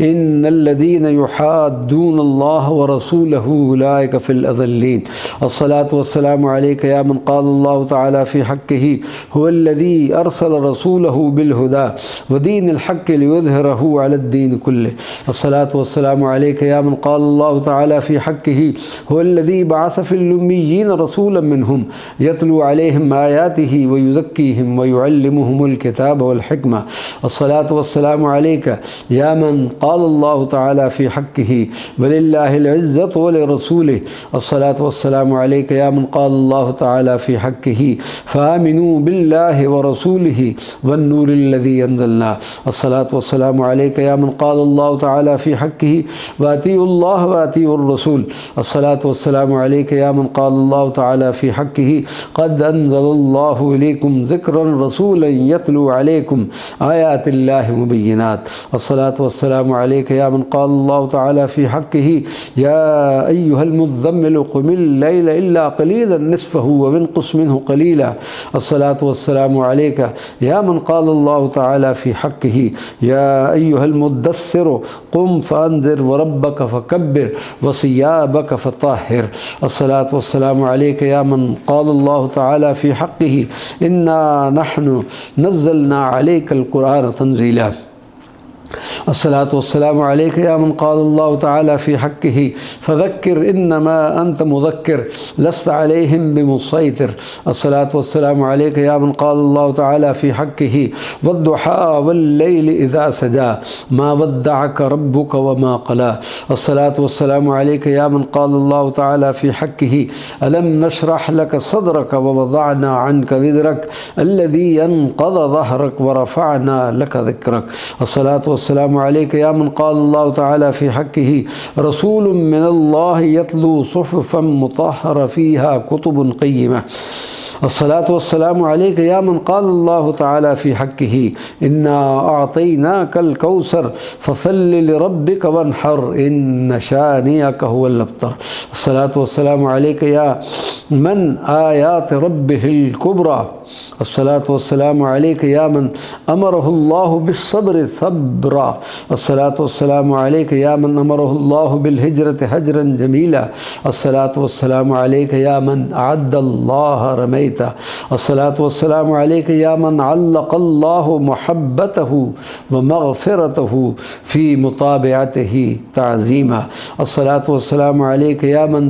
इन्नल्लज़ीना युहाद्दूनल्लाह व रसूलहु उलाइका फ़िल अज़ल्लीन। अस्सलातु वस्सलामु अलैका या मन क़ाल अल्लाहु तआला फ़ी हक़्क़िही हुवल्लज़ी अरसल रसूलहु बिल हुदा व दीनिल हक़्क़ लियुज़हिरहु अलद्दीन कुल्लिही। अस्सलातु वस्सलामु अलैका या मन क़ाल अल्लाहु तआला फ़ी हक़्क़िही हुवल्लज़ी बअस फ़िल उम्मिय्यीन रसूलन मिनहुम منهم यतलू अलैहिम आयातिही व युज़क्कीहिम व युअल्लिमुहुमुल किताब वल हिकमा। अस्सलातु वस्सलामु अलैका या मन क़ालल्लाहु तआला फ़ी हक़्क़िही वलिल्लाहिल इज़्ज़तु व लिरसूलिही। अस्सलातु वस्सलामु अलैका या मन क़ालल्लाहु तआला फ़ी हक़्क़िही फ़आमिनू बिल्लाहि व रसूलिही वन नूरिल लज़ी अंज़लना। अस्सलातु वस्सलामु अलैका या मन क़ालल्लाहु तआला फ़ी हक़्क़िही व अतीउल्लाह व अतीउर रसूल। अस्सलातु वस्सलामु अलैका या मन क़ालल्लाहु तआला फ़ी हक़्क़िही क़द अंज़लल्लाहु इलैकुम ज़िक्रन रसूलन यतलू अलैकुम आयातिल्लाहि मुबय्यिनात। अस्सलातु वस्सलामु अलैका या मन क़ालल्लाहु तआला फ़ी हक़्क़िही या अय्युहल मुज़्ज़म्मिल क़ुमिल लैला इल्ला क़लीलन निस्फ़हु व इंक़ुस मिन्हु क़लीला। अस्सलातु वस्सलामु अलैका या मन क़ालल्लाहु तआला फ़ी हक़्क़िही या अय्युहल मुद्दस्सिर क़ुम फ़अन्ज़िर व रब्बक फ़कब्बिर व सियाबक फ़तहिर। अस्सलातु वस्सलामु अलैका या मन क़ालल्लाहु तआला फ़ी हक़्क़िही इन्ना नहनु नज़्ज़लना अलैकल क़ुरआन तंज़ीला। अस्सलातु वस्सलामु अलैका या मन क़ालल्लाहु तआला फ़ी हक़्क़िही फ़ज़क्किर इन्नमा अंत मुज़क्किर लस्त अलैहिम बिमुसैतिर। अस्सलातु वस्सलामु अलैका या मन क़ालल्लाहु तआला फ़ी हक़्क़िही वद्दुहा वल्लैलि इज़ा सजा मा वद्दअक रब्बुक व मा क़ला। अस्सलातु वस्सलामु अलैका या मन क़ालल्लाहु तआला फ़ी हक़्क़िही अलम नशरह लक सदरक व वज़अना अन्क विज़रक अल्लज़ी अनक़ज़ ज़हरक व रफ़अना लक ज़िक्रक। अस्सलातु वस्सलामु अलैका या मन क़ालल्लाहु तआला फ़ी हक़्क़िही रसूलुम मिनल्लाहि यतलू सुहुफ़म मुतहहरा फ़ीहा कुतुबुन क़य्यिमा। अस्सलातु वस्सलामु अलैका या मन क़ालल्लाहु तआला फ़ी हक़्क़िही इन्ना अअतैनाकल कौसर फ़सल्लि लिरब्बिक वन्हर इन्न शानिअक हुवल अब्तर। अस्सलातु वस्सलामु अलैका या मन आयात रब्बिहिल कुबरा। अस्सलातु वस्सलामु अलैका या मन अमरहुल्लाहु बिस्सब्रि सब्रा। अस्सलातु वस्सलामु अलैका या मन अमरहुल्लाहु बिलहिजरति हजरन जमीला। अस्सलातु वस्सलामु अलैका या मन अअद्दल्लाह रमैता। अस्सलातु वस्सलामु अलैका या मन अल्लक़ल्लाहु मुहब्बतहु व मग़फ़िरतहु फ़ी मुताबिअतिही तअज़ीमा। अस्सलातु वस्सलामु अलैका या मन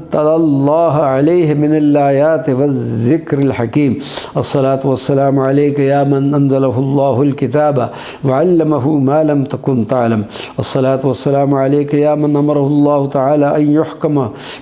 तलल्लाह अलैहि मिनल आयाति वज़्ज़िक्रिल हकीम। अस्सलातु वस्सलामु अलैका या मन अंज़लहुल्लाहुल किताब व अल्लमहु मा लम तकुन तअलम। अस्सलातु वस्सलामु अलैका या मन अमरहुल्लाहु तआला अन युहकम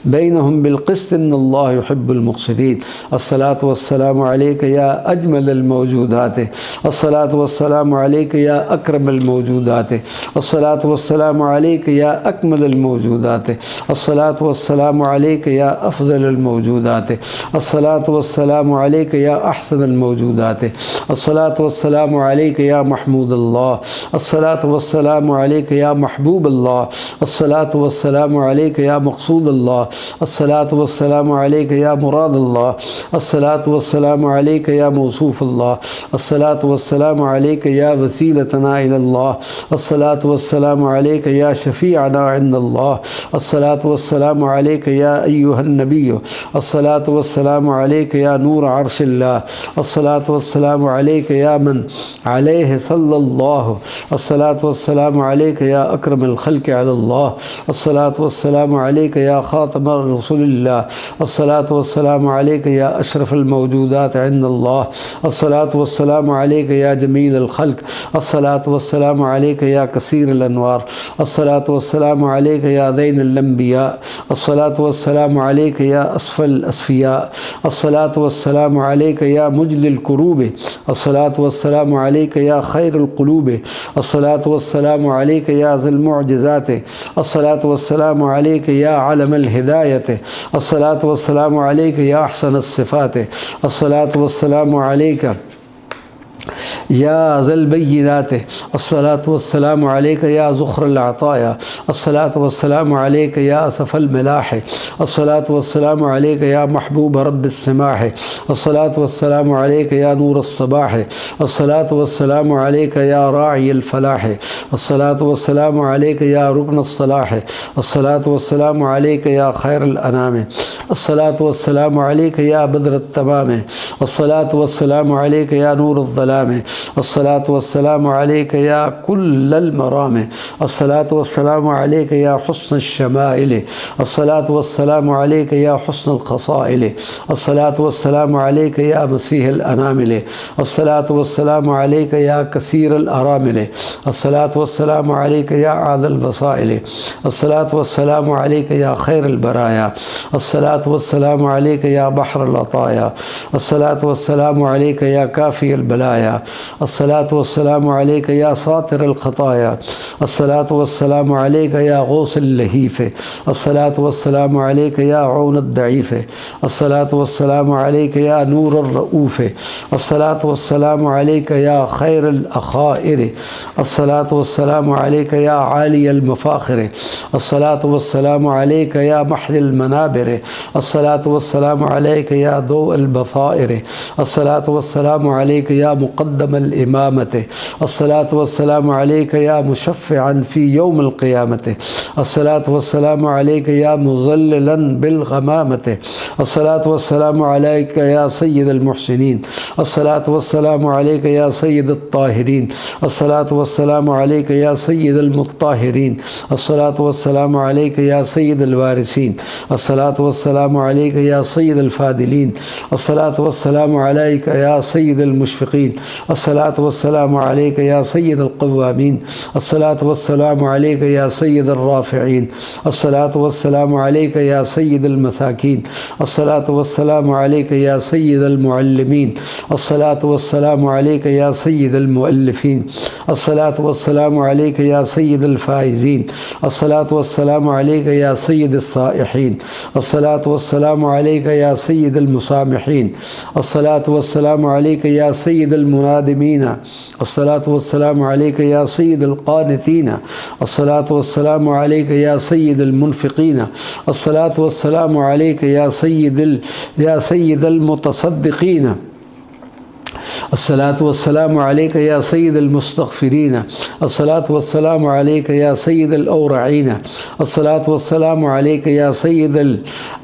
बैनहुम बिल क़िस्त इन्नल्लाह युहिब्बुल मुक़्सितीन। अस्सलातु वस्सलामु अलैका या अजमलल मौजूदात। अस्सलातु वस्सलामु अलैका या अकरमल मौजूदात। अस्सलातु वस्सलामु अलैका या अकमलल मौजूदात। अस्सलातु वस्सलामु अलैका या अफ़ज़लल मौजूदात। अस्सलातु वस्सलामु अलैका या अहसनल मौजूदात। अस्सलातु वस्सलामु अलैका या महमूदल्लाह। अस्सलातु वस्सलामु अलैका या महबूबल्लाह। अस्सलातु वस्सलामु अलैका या मक़सूदल्लाह। अस्सलातु वस्सलामु अलैका या मुरादल्लाह। अस्सलातु वस्सलामु अलैका या मौसूफ़ुल्लाह। अस्सलातु वस्सलामु अलैका या वसीलतना इलल्लाह। अस्सलातु वस्सलामु अलैका या शफ़ीअना इंदल्लाह। अस्सलातु वस्सलामु अलैका या अय्युहन नबिय्यु। अस्सलातु वस्सलामु अलैका या नूर अर्शिल्लाह। अस्सलातु वस्सलामु अलैका या मन अलैहि सल्लल्लाहु। अस्सलातु वस्सलामु अलैका या अकरमल ख़ल्क़ि अलल्लाह। अस्सलातु वस्सलामु अलैका या ख़ातमर रसूलिल्लाह। अस्सलातु वस्सलामु अलैका या अशरफुल मौजूदात इंदल्लाह। अस्सलातु वस्सलामु अलैका या जमीलल ख़ल्क़। अस्सलातु वस्सलामु अलैका या कसीरल अनवार। अस्सलातु वस्सलामु अलैका या ज़ैनुल अंबिया। अस्सलातु वस्सलामु अलैका या असफ़ल असफ़िया। अस्सलातु वस्सलामु अलैका या मुजलिल कुरूब। अस्सलातु वस्सलामु अलैका या खैरुल क़ुलूब। अस्सलातु वस्सलामु अलैका या ज़ुल मुअजिज़ात। अस्सलातु वस्सलामु अलैका या अलमल हिदायत। अस्सलातु वस्सलामु अलैका या अहसनस सिफ़ात। अस्सलातु वस्सलामु अलैका या ज़ल बय्यिनात। अस्सलातु वस्सलामु अलैका या ज़ुख़्रल अताया। अस्सलातु वस्सलामु अलैका या असफ़ल मिलाह। अस्सलातु वस्सलामु अलैका या महबूब रब्बिस समाह। अस्सलातु वस्सलामु अलैका या नूरस सबाह। अस्सलातु वस्सलामु अलैका या राइयल फ़लाह। अस्सलातु वस्सलामु अलैका या रुकनस सलाह। अस्सलातु वस्सलामु अलैका या खैरुल अनाम। अस्सलातु वस्सलामु अलैका या बदरत तमाम। अस्सलातु वस्सलामु अलैका या नूरुज़्ज़लाम, अस्सलातु वस्सलामु अलैका या कुल्लल मराम, अस्सलातु वस्सलामु अलैका या हुस्नुश शमाइल, अस्सलातु वस्सलामु अलैका या हुस्नुल ख़साइल, अस्सलातु वस्सलामु अलैका या मसीहुल अनामिल, अस्सलातु वस्सलामु अलैका या कसीरुल अरामिल, अस्सलातु वस्सलामु अलैका या आदल वसाइल, अस्सलातु वस्सलामु अलैका या खैरुल बराया, अस्सलातु वस्सलामु अलैका या बहरुल अताया, अस्सलातु वस्सलामु अलैका या काफ़ियुल बलाया, अस्सलातु वस्सलामु अलैका या सातिरुल खताया, अस्सलातु वस्सलामु अलैका या गौसुल लहीफ़, अस्सलातु वस्सलामु अलैका या औनुद दईफ़, अस्सलातु वस्सलामु अलैका या नूरुर रऊफ़, अस्सलातु वस्सलामु अलैका या खैरुल अख़ाइर, अस्सलातु वस्सलामु अलैका या आलियल मफ़ाख़िर, अस्सलातु वस्सलामु अलैका या महदिल मनाबिर, अस्सलातु वस्सलामु अलैका या दौअल बसाइर, अस्सलातु वस्सलामु अलैका या मुक़द्दमल इमामत, अस्सलातु वस्सलामु अलैका या मुशफ़्फ़िअन फ़ी यौमिल क़ियामत, अस्सलातु वस्सलामु अलैका या मुज़ल्लिलन बिल ग़मामत, अस्सलातु वस्सलामु अलैका या सय्यिदल मुहसिनीन, अस्सलातु वस्सलामु अलैका या सय्यिदत ताहिरीन, अस्सलातु वस्सलामु अलैका या सय्यिदल मुत्ताहिरीन, अस्सलातु वस्सलामु अलैका या सय्यिदल वारिसीन, अस्सलातु वस्सलामु अलैका या सय्यिदल फादिलीन, अस्सलातु वस्सलामु अलैका या सय्यिदल मुशफ़िक़ीन, अस्सलातु वस्सलामु अलैका या सय्यिदल क़व्वामीन, अस्सलातु वस्सलामु अलैका या सय्यिदर राफ़िईन, अस्सलातु वस्सलामु अलैका या सय्यिदल मसाकीन, अस्सलातु वस्सलामु अलैका या सय्यिदल मुअल्लिमीन, अस्सलातु वस्सलामु अलैका या सय्यिदल मुअल्लिफ़ीन, अस्सलातु वस्सलामु अलैका या सय्यिदल फ़ाइज़ीन, अस्सलातु वस्सलामु अलैका या सय्यिदस साइहीन, अस्सलातु वस्सलामु अलैका या सय्यिदल मुसामिहीन, अस्सलातु वस्सलामु अलैका या सय्यिदल मुनादिमीन, अस्सलातु वस्सलामु अलैका या सय्यिदल क़ानितीन, अस्सलातु वस्सलामु अलैका या सय्यिदल मुनफ़िक़ीन, अस्सलातु वस्सलामु अलैका या सय्यिदल मुतसद्दिक़ीन, अस्सलातु वस्सलामु अलैका या सय्यिदल मुस्तग़फ़िरीन, अस्सलातु वस्सलामु अलैका या सय्यिदल औरईन, अस्सलातु वस्सलामु अलैका या सय्यिदल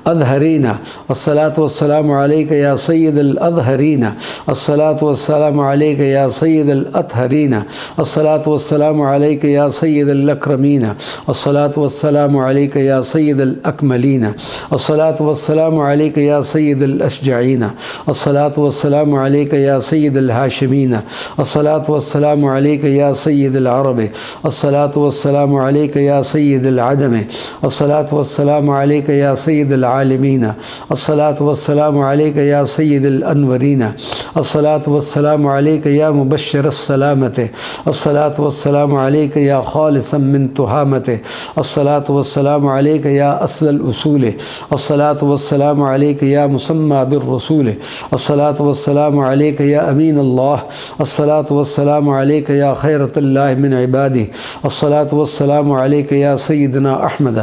अज़हरीन, अस्सलातु वस्सलामु अलैका या सय्यिदल अज़हरीन, अस्सलातु वस्सलामु अलैका या सय्यिदल अतहरीन, अस्सलातु वस्सलामु अलैका या सय्यिदल अकरमीन, अस्सलातु वस्सलामु अलैका या सय्यिदल अकमलीन, अस्सलातु वस्सलामु अलैका या सय्यिदल अशजईन, अस्सलातु वस्सलामु अलैका या सय्यिदल हाशिमीन, अस्सलातु वस्सलामु अलैका या सय्यिदल अरब, अस्सलातु वस्सलामु अलैका या सय्यिदल अजम, अस्सलातु वस्सलामु अलैका या सय्यिदल आलिमीन, अस्सलातु वस्सलामु अलैका या सय्यिदल अनवरीन, अस्सलातु वस्सलामु अलैका या मुबश्शिरस सलामत, अस्सलातु वस्सलामु अलैका या खालिसन मिन तुहामत, अस्सलातु वस्सलामु अलैका या अस्लल उसूल, अस्सलातु वस्सलामु अलैका या मुसम्मा बिर्रसूल, अस्सलातु वस्सलामु अलैका या अमीन अल्लाह, अस्सलातु वस्सलामु अलैका या खैरतुल्लाह मिन इबादी, अस्सलातु वस्सलामु अलैका या सय्यिदना अहमद,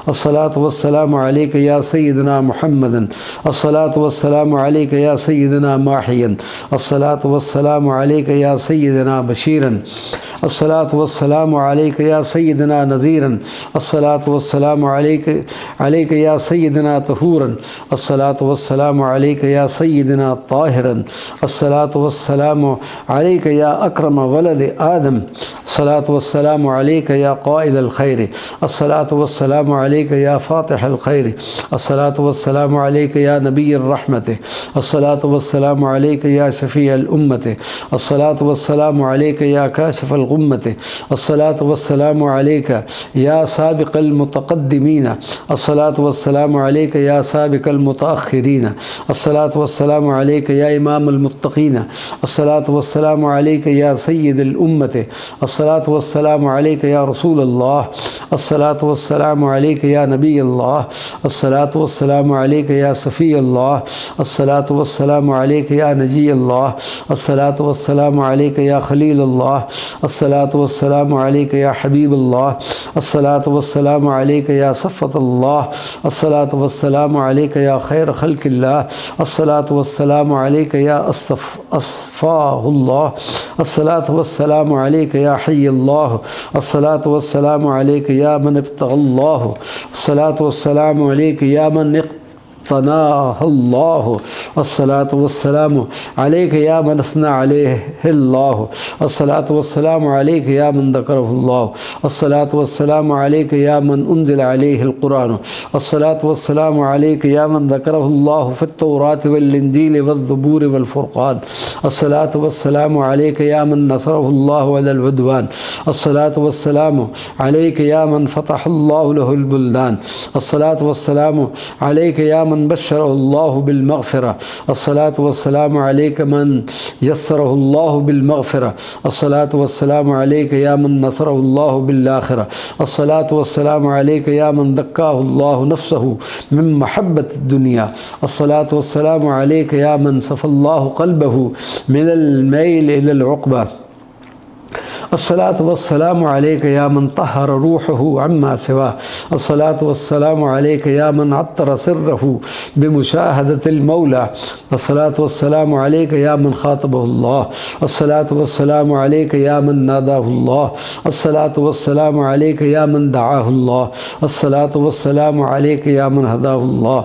अस्सलातु वस्सलामु अलैका या सय्यिदना मुहम्मदन, अस्सलातु वस्सलामु अलैका या सय्यिदना माहियन, अस्सलातु वस्सलामु अलैका या सय्यिदना बशीरन, अस्सलातु वस्सलामु अलैका या सय्यिदना नज़ीरन, अस्सलातु वस्सलामु अलैका या सय्यिदना तहूरन, अस्सलातु वस्सलामु अलैका या सय्यिदना ताहिरन, अस्सलातु वस्सलामु अलैका या अकरम वलद आदम, अस्सलातु वस्सलामु अलैका या क़ाइदल खैर, अस्सलातु वस्सलामु अलैका या फ़ातिहल खैर, अस्सलातु वस्सलामु अलैका या नबिय्युर रहमत, अस्सलातु वस्सलामु अलैका या शफ़ीअल उम्मत, अस्सलातु वस्सलामु अलैका या काशिफ़ल गुम्मत, अस्सलातु वस्सलामु अलैका या साबिक़ल मुतक़द्दिमीन, अस्सलातु वस्सलामु अलैका या साबिक़ल मुतअख़्खिरीन, अस्सलातु वस्सलामु अलैका या इमामुल मुत्तक़ीन, अस्सलातु वस्सलामु अलैका या सय्यिदल उम्मत, अस्सलातु वस्सलामु अलैका या रसूलल्लाह, अस्सलातु वस्सलामु अलैका या नबीयल्लाह, अस्सलातु वस्सलामु अलैका या सफ़ीयल्लाह, अस्सलातु वस्सलामु अलैका या नजीयल्लाह, अस्सलातु वस्सलामु अलैका या खलीलल्लाह, अस्सलातु वस्सलामु अलैका या हबीबल्लाह, अस्सलातु वस्सलामु अलैका या सफ़्वतल्लाह, अस्सलातु वस्सलामु अलैका या खैर खल्क़िल्लाह, अस्सलातु वस्सलामु अलैका या अस्फ़ाहुल्लाह, अस्सलातु वस्सलामु अलैका या हय्यल्लाह, अस्सलातु वस्सलामु अलैका या मन इब्तग़ल्लाह, अस्सलातु वस्सलामु अलैका या मन अत्तनाहल्लाहु अस्सलातु वस्सलामु अलैका या मन अस्ना अलैहिल्लाहु अस्सलातु वस्सलामु अलैका या मन ज़करहुल्लाहु अस्सलातु वस्सलामु अलैका या मन उन्ज़िला अलैहिल कुरान अस्सलातु वस्सलामु अलैका या मन ज़करहुल्लाहु फ़ित-तौरात वल-इंजील वज़-ज़बूर वल-फ़ुरक़ान अस्सलातु वस्सलामु अलैका या मन नसरहुल्लाहु अलल उद्वान अस्सलातु वस्सलामु अलैका या मन फ़तहल्लाहु लहुल बुल्दान अस्सलातु वस्सलामु अलैका या मन बश्शरहुल्लाहु बिल मग़फ़िरा अस्सलातु वस्सलामु अलैका मन यस्सरहुल्लाहु बिल मग़फ़िरा अस्सलातु वस्सलामु अलैका या मन नसरहुल्लाहु बिल आख़िरा अस्सलातु वस्सलामु अलैका या मन ज़क्काहुल्लाहु नफ़्सहु मिन महब्बतिद दुनिया अस्सलातु वस्सलामु अलैका या मन सफ़ल्लाहु क़ल्बहु मिनल मैल इलल उक़बा अस्सलातु वस्सलामु अलैका या मन तहहर रूहहु अम्मा सिवा अस्सलातु वस्सलामु अलैका या मन अत्तर सिर्रहु बिमुशाहदतिल मौला अस्सलातु वस्सलामु अलैका या मन ख़ातबहुल्लाह अस्सलातु वस्सलामु अलैका या मन नादाहुल्लाह अस्सलातु वस्सलामु अलैका या मन दआहुल्लाह अस्सलातु वस्सलामु अलैका या मन हदाहुल्लाह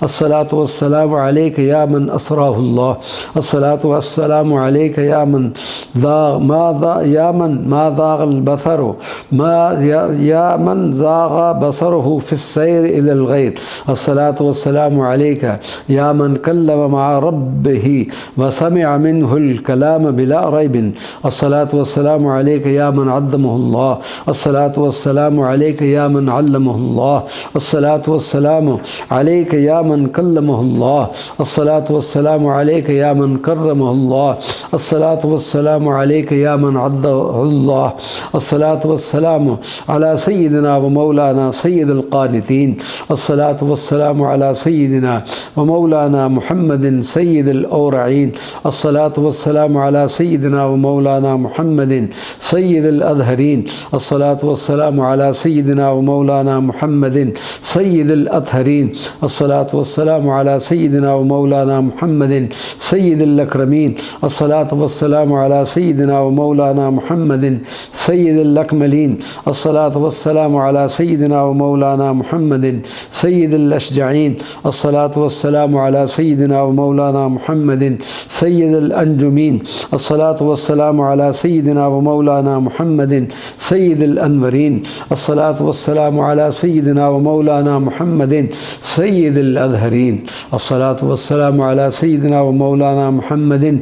अस्सलातु वस्सलामु अलैका या मन असराहुल्लाह अस्सलातु वस्सलामु अलैका या मन मा ज़ाग़ल बसरु या मन ज़ाग़ बसरुहु फ़िस्सैर इलल ग़ैर अस्सलातु वस्सलामु अलैका या मन कल्लम मअ रब्बिही व समिअ मिन्हुल कलाम बिला रैबिन अस्सलातु वस्सलामु अलैका या मन अज़्ज़महुल्लाह अस्सलातु वस्सलामु अलैका या मन अल्लमहुल्लाह अस्सलातु वस्सलामु अलैका या मन कल्लमहुल्लाह अस्सलातु वस्सलामु अलैका या मन कर्रमहुल्लाह अस्सलातु वस्सलामु अलैका या मन अद्दहुल्लाह अस्सलातु वस्सलामु अला सय्यिदिना व मौलाना सय्यिदुल क़ानितीन अस्सलातु वस्सलामु अला सय्यिदिना व मौलाना मुहम्मदिन सय्यिदुल औरईन अस्सलातु वस्सलामु अला सय्यिदिना व मौलाना मुहम्मदिन सय्यिदुल अज़हरीन अस्सलातु वस्सलामु अला सय्यिदिना व मौलाना मुहम्मदिन सय्यिदुल अत्हरीन अस्सलातु वस्सलामु अला सय्यिदिना व मौलाना मुहम्मदिन सय्यिदुल अकरमीन अस्सलातु वस्सलामु अला सय्यिदिना व मौलाना मुहम्मदिन सय्यिदुल अकमलीन अस्सलातु वस्सलामु अला सय्यिदिना व मौलाना मुहम्मदिन सय्यिदुल अशजाईन अस्सलातु वस्सलामु अला सय्यिदिना व मौलाना मुहम्मदिन सय्यिदुल अंजुमीन अस्सलातु वस्सलामु अला सय्यिदिना व मौलाना मुहम्मदिन सय्यिदुल अनवरीन अस्सलातु वस्सलामु अला सय्यिदिना व मौलाना मुहम्मदिन सय्यिदुल अज़हरीन अस्सलातु वस्सलामु अला सय्यिदिना व मौलाना मुहम्मदिन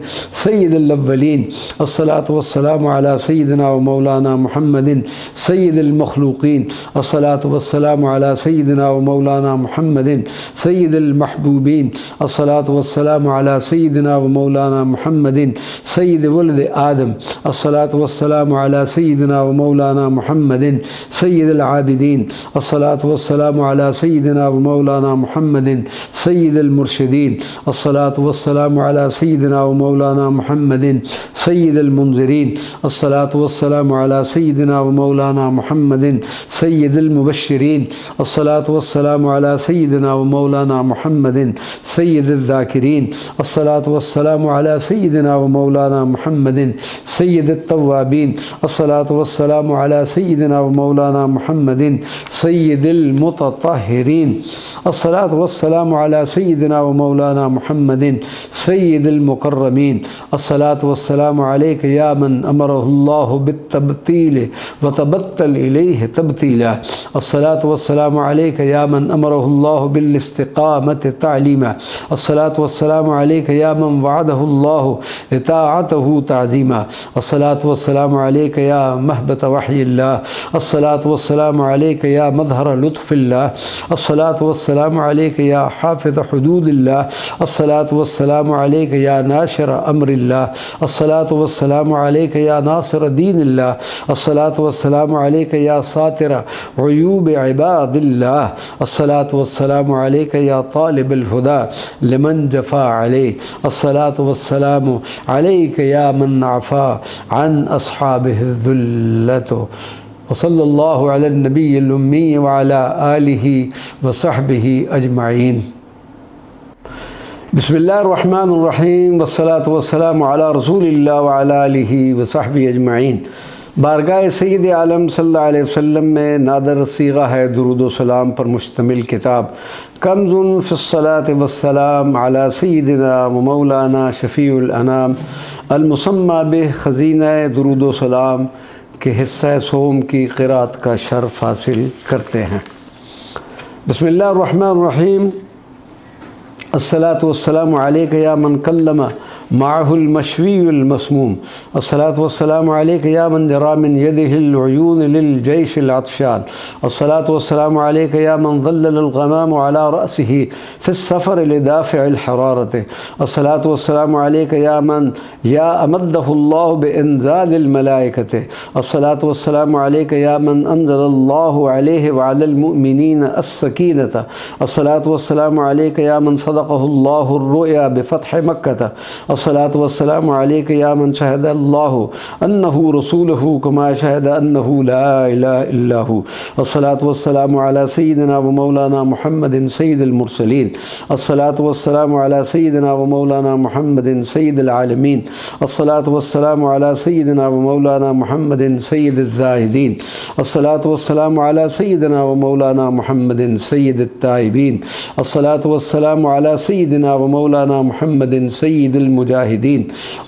सय्यिदुल अव्वलीन अस्सलातु वस्सलामु अला सय्यिदिना व मौलाना मुहम्मदिन सय्यिदुल मखलूक़ीन अस्सलातु वस्सलामु अला सय्यिदिना व मौलाना मुहम्मदिन सय्यिदुल महबूबीन अस्सलातु वस्सलामु अला सय्यिदिना व मौलाना मुहम्मदिन सय्यिद वलद आदम अस्सलातु वस्सलामु अला सय्यिदिना व मौलाना मुहम्मदिन सय्यिदुल आबिदीन अस्सलातु वस्सलामु अला सय्यिदिना व मौलाना मुहम्मदिन सय्यिदुल मुर्शिदीन अस्सलातु वस्सलामु अला सय्यिदिना व मौलाना मुहम्मदिन सय्यिदुल मुनज़िरीन अस्सलातु वस्सलामु अला सय्यिदिना व मौलाना मुहम्मदिन सय्यिदुल मुबश्शिरीन अस्सलातु वस्सलामु अला सय्यिदिना व मौलाना मुहम्मदिन सय्यिदुल ज़ाकिरीन अस्सलातु वस्सलामु अला सय्यिदिना व मौलाना मुहम्मदिन सय्यिदुत तव्वाबीन अस्सलातु वस्सलामु अला सय्यिदिना व मौलाना मुहम्मदिन सय्यिदुल मुतत्तहिरीन अस्सलातु वस्सलामु अला सय्यिदिना व मौलाना मुहम्मदिन सय्यिदुल मुकर्रमीन अस्सलातु वस्सलामु अलैका या मन अमरहुल्लाहु बित्तबतील व तबत्तल इलैहि तबतीला अस्सलातु वस्सलामु अलैका या मन अमरहुल्लाहु बिल इस्तिक़ामति तालीमा अस्सलातु वस्सलामु अलैका या मन वअदहुल्लाहु इताअतहु ताज़ीमा अस्सलातु वस्सलामु अलैका या महबत वहयिल्लाह अस्सलातु वस्सलामु अलैका या मज़हर लुत्फ़िल्लाह अस्सलातु वस्सलामु अलैका या हाफ़िज़ हुदूदिल्लाह अस्सलातु वस्सलामु अलैका या नाशिर अम्रिल्लाह अस्सलातु वस्सलामु अलैका या नासिर दीनिल्लाह अस्सलातु वस्सलामु अलैका या सातिर उयूब इबादिल्लाह अस्सलातु वस्सलामु अलैका या तालिबुल हुदा लिमन जफ़ा अलैहि अस्सलातु वस्सलामु अलैका या मन अफ़ा अन अस्हाबिहि ज़ुल्लतु वसल्लल्लाहु अला नबिय्यिल उम्मी व अला आलिहि व सहबिहि अजमईन। बिस्मिल्लाहिर्रहमानिर्रहीम वस्सलातु वस्सलामु अला रसूलिल्लाह व अला आलिहि व सहबिहि अजमईन। बारगाह सय्यद आलम सल्लल्लाहु अलैहि वसल्लम में नादर सीगा है दुरूद व सलाम पर मुश्तमिल किताब कंज़ुन फ़िस्सलाति वस्सलाम अला सय्यदिना व मौलाना शफ़ीउल अनाम अल-मुसम्मा बिह ख़ज़ीना दुरूद व सलाम के हिस्सा सोम की क़िरात का शर्फ़ हासिल करते हैं। बिस्मिल्लाहिर रहमानिर रहीम। अस्सलातु वस्सलामु अलैका या मन कल्लमा माअहुल मशवीउल मस्मूम। अस्सलातु वस्सलामु अलैका या मन जरा मिन यदिहिल उयून लिल जैशिल अत्शान। अस्सलातु वस्सलामु अलैका या मन ज़ल्लल ग़माम अला रअसिही फ़िस सफ़र लिदाफ़िल हरारत। अस्सलातु वस्सलामु अलैका या मन या अमद्दहुल्लाहु बिइंज़ालिल मलाइकत। अस्सलातु वस्सलामु अलैका या मन अंज़लल्लाहु अलैहि व अलल मुअमिनीना अस्सकीनत। अस्सलातु वस्सलामु अलैका या मन सदक़हुल्लाहु अर्रुया बिफ़त्हि मक्कह। अस्सलातु वस्सलामु अलैका या मन शहद अल्लाहु अन्नहु रसूलुहु कमा शहद अन्नहु ला इलाहा इल्ला हु। अस्सलातु वस्सलामु अला सय्यिदिना व मौलाना मुहम्मदिन सय्यिदिल मुरसलीन। अस्सलातु वस्सलामु अला सय्यिदिना व मौलाना मुहम्मदिन सय्यिदिल आलमीन। अस्सलातु वस्सलामु अला सय्यिदिना व मौलाना मुहम्मदिन सय्यिदिज़ ज़ाहिदीन। अस्सलातु वस्सलामु अला सय्यिदिना व मौलाना मुहम्मदिन सय्यिदित ताइबीन। अस्सलातु वस्सलामु अला सय्यिदिना व मौलाना मुहम्मदिन सय्यिदिल मुजाहिदीन।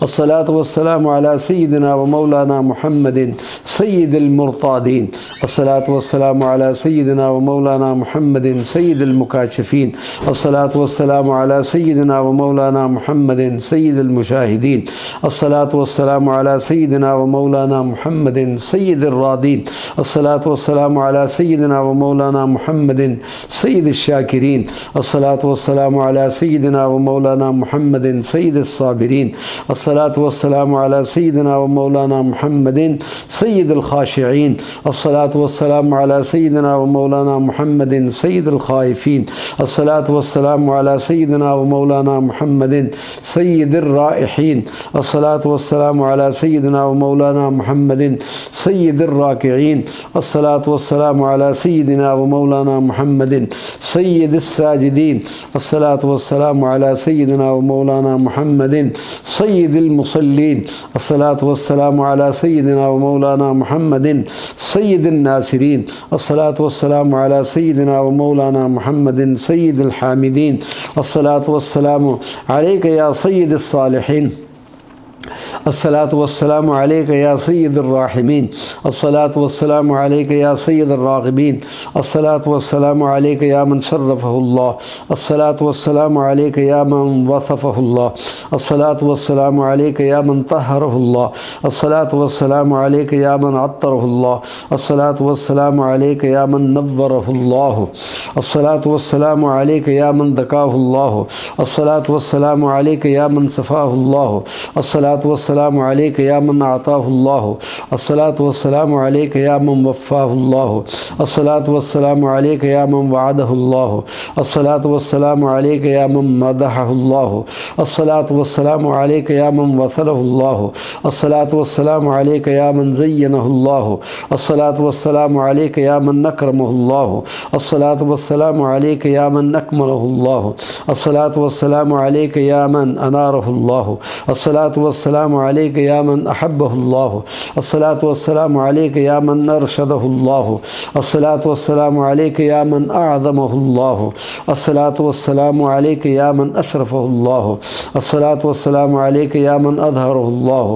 अस्सलातु वस्सलामु अला सय्यिदिना व मौलाना मुहम्मदिन सय्यिदिल मुर्तादीन। अस्सलातु वस्सलामु अला सय्यिदिना व मौलाना मुहम्मदिन सय्यिदिल मुकाशिफीन। अस्सलातु वस्सलामु अला सय्यिदिना व मौलाना मुहम्मदिन सय्यिदिल मुशाहिदीन। अस्सलातु वस्सलामु अला सय्यिदिना व मौलाना मुहम्मदिन सय्यिदिर रादीन। अस्सलातु वस्सलामु अला सय्यिदिना व मौलाना मुहम्मदिन सय्यिदिश शाकिरीन। अस्सलातु वस्सलामु अला सय्यिदिना व मौलाना मुहम्मदिन सय्यिदिस साबिरीन। अस्सलातु वस्सलामु अला सय्यिदिना व मौलाना मुहम्मदिन सय्यिदिल खाशिईन। अस्सलातु वस्सलामु अला सय्यिदिना व मौलाना मुहम्मदिन सय्यिदिल खाइफीन। अस्सलातु वस्सलामु अला सय्यिदिना व मौलाना मुहम्मदिन सय्यिदिर राइहीन। अस्सलातु वस्सलामु अला सय्यिदिना व मौलाना मुहम्मदिन सय्यिदिर राकिईन। अस्सलातु वस्सलामु अला सय्यिदिना व मौलाना मुहम्मदिन सय्यिदिस साजिदीन। अस्सलातु वस्सलामु अला सय्यिदिना व मौलाना मुहम्मदिन सय्यिदिल मुसल्लीन। अस्सलातु वस्सलामु अला सय्यिदिना व मौलाना मुहम्मदिन सय्यिदिन नासिरीन। अस्सलातु वस्सलामु अला सय्यिदिना व मौलाना मुहम्मदिन सय्यिदिल हामिदीन। अस्सलातु वस्सलामु अलैका या सय्यिदिस सालिहीन। अस्सलातु वस्सलामु अलैका या सय्यिदिर राहिमीन। अस्सलातु वस्सलामु अलैका या सय्यिदिर राग़िबीन। अस्सलातु वस्सलामु अलैका या मन शर्रफ़हुल्लाह। अस्सलातु वस्सलामु अलैका या मन वसफ़हुल्लाह। अस्सलातु वस्सलामु अलैका या मन तहहरहुल्लाह। अस्सलातु वस्सलामु अलैका या मन अत्तरहुल्लाह। अस्सलातु वस्सलामु अलैका या मन नव्वरहुल्लाह। अस्सलातु वस्सलामु अलैका या मन ज़क्काहुल्लाह। अस्सलातु वस्सलामु अलैका या मन सफ़ाहुल्लाह। अस्सलातु वस्सलामु अलैका या मन अताहुल्लाह। अस्सलातु वस्सलामु अलैका या मन वफ़्फ़ाहुल्लाह। अस्सलातु वस्सलामु अलैका या मन वअदहुल्लाह। अस्सलातु वस्सलामु अलैका या मन मदहहुल्लाह। अस्सलातु वस्सलामु अलैका या मन वसलहुल्लाह। अस्सलातु वस्सलामु अलैका या मन ज़य्यनहुल्लाह। अस्सलातु वस्सलामु अलैका या मन अकरमहुल्लाह। अस्सलातु वस्सलामु अलैका या मन अकमलहुल्लाह। अस्सलातु वस्सलामु अलैका या मन अनारहुल्लाह। अस्सलातु वस्सलामु अलैका या मन अहब्बहुल्लाह। अस्सलातु वस्सलामु अलैका या मन अरशदहुल्लाह। अस्सलातु वस्सलामु अलैका या मन अअज़महुल्लाह। अस्सलातु वस्सलामु अलैका या मन अशरफहुल्लाह। अस्सलातु वस्सलामु अलैका या मन अज़हरहुल्लाह।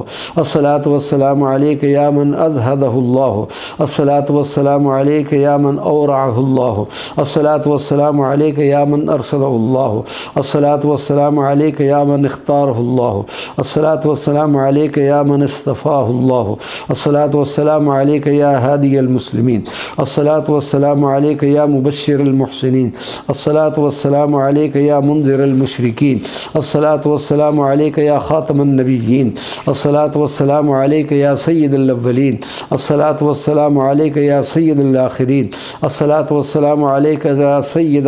अस्सलातु वस्सलामु अलैका या मन अज़हदहुल्लाह। अस्सलातु वस्सलामु अलैका या मन औरअहुल्लाह। अस्सलातु वस्सलामु अलैका या मन अरसलहुल्लाह। अस्सलातु वस्सलामु अलैका या मन इख्तारहुल्लाह। अस्सलातु वस्सलामु अलैका या मन इस्तफ़ाहुल्लाह। अस्सलातु वस्सलामु अलैका या हादियल मुस्लिमीन। अस्सलातु वस्सलामु अलैका या मुबश्शिरल मुहसिनीन। अस्सलातु वस्सलामु अलैका या मुनज़िरल मुशरिकीन। अस्सलातु वस्सलामु अलैका या ख़ातमन नबिय्यीन। अस्सलातु वस्सलामु अलैका या सय्यिदल अव्वलीन। अस्सलातु वस्सलामु अलैका या सय्यिदल आखिरीन। अस्सलातु वस्सलामु अलैका या सय्यिद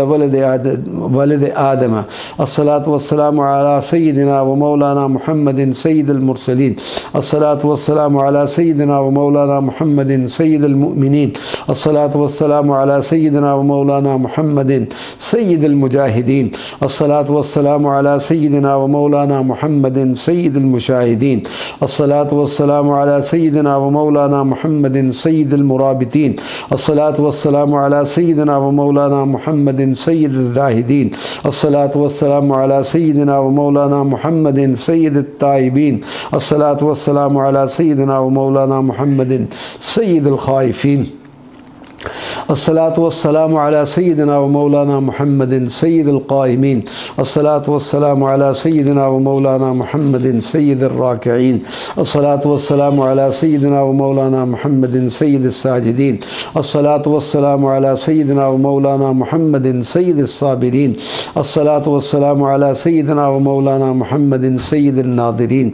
वलद आदम। अस्सलातु वस्सलामु अला सय्यिदिना व मौलाना मुहम्मदिन सय्यिदिल मुरसलीन। अस्सलातु वस्सलामु अला सय्यिदिना व मौलाना मुहम्मदिन सय्यिदिल मुमिनीन। अस्सलातु वस्सलामु अला सय्यिदिना व मौलाना मुहम्मदिन सय्यिदिल मुजाहिदीन। अस्सलातु वस्सलामु अला सय्यिदिना व मौलाना मुहम्मदिन सय्यिदिल मुशाहिदीन। अस्सलातु वस्सलामु अला सय्यिदिना व मौलाना मुहम्मदिन सय्यिदिल मुराबितीन। अस्सलातु वस्सलामु अला सय्यिदिना व मौलाना मुहम्मदिन सय्यिदिल ज़ाहिदीन। अस्सलातु वस्सलामु अला सय्यिदिना व मौलाना मुहम्मदिन सय्यिदित ताइबीन। अस्सलातु वस्सलामु अला सय्यिदिना व मौलाना मुहम्मदिन सय्यिदिल खाइफीन। अस्सलातु वस्सलामु अला सय्यिदिना व मौलाना मुहम्मदिन सय्यिदिल क़ाइमीन। अस्सलातु वस्सलामु अला सय्यिदिना व मौलाना मुहम्मदिन सय्यिदिर राकिईन। अस्सलातु वस्सलामु अला सय्यिदिना व मौलाना मुहम्मदिन सय्यिदिस साजिदीन। अस्सलातु वस्सलामु अला सय्यिदिना व मौलाना मुहम्मदिन सय्यिदिस साबिरीन। अस्सलातु वस्सलामु अला सय्यिदिना व मौलाना मुहम्मदिन सय्यिदिन नाज़िरीन।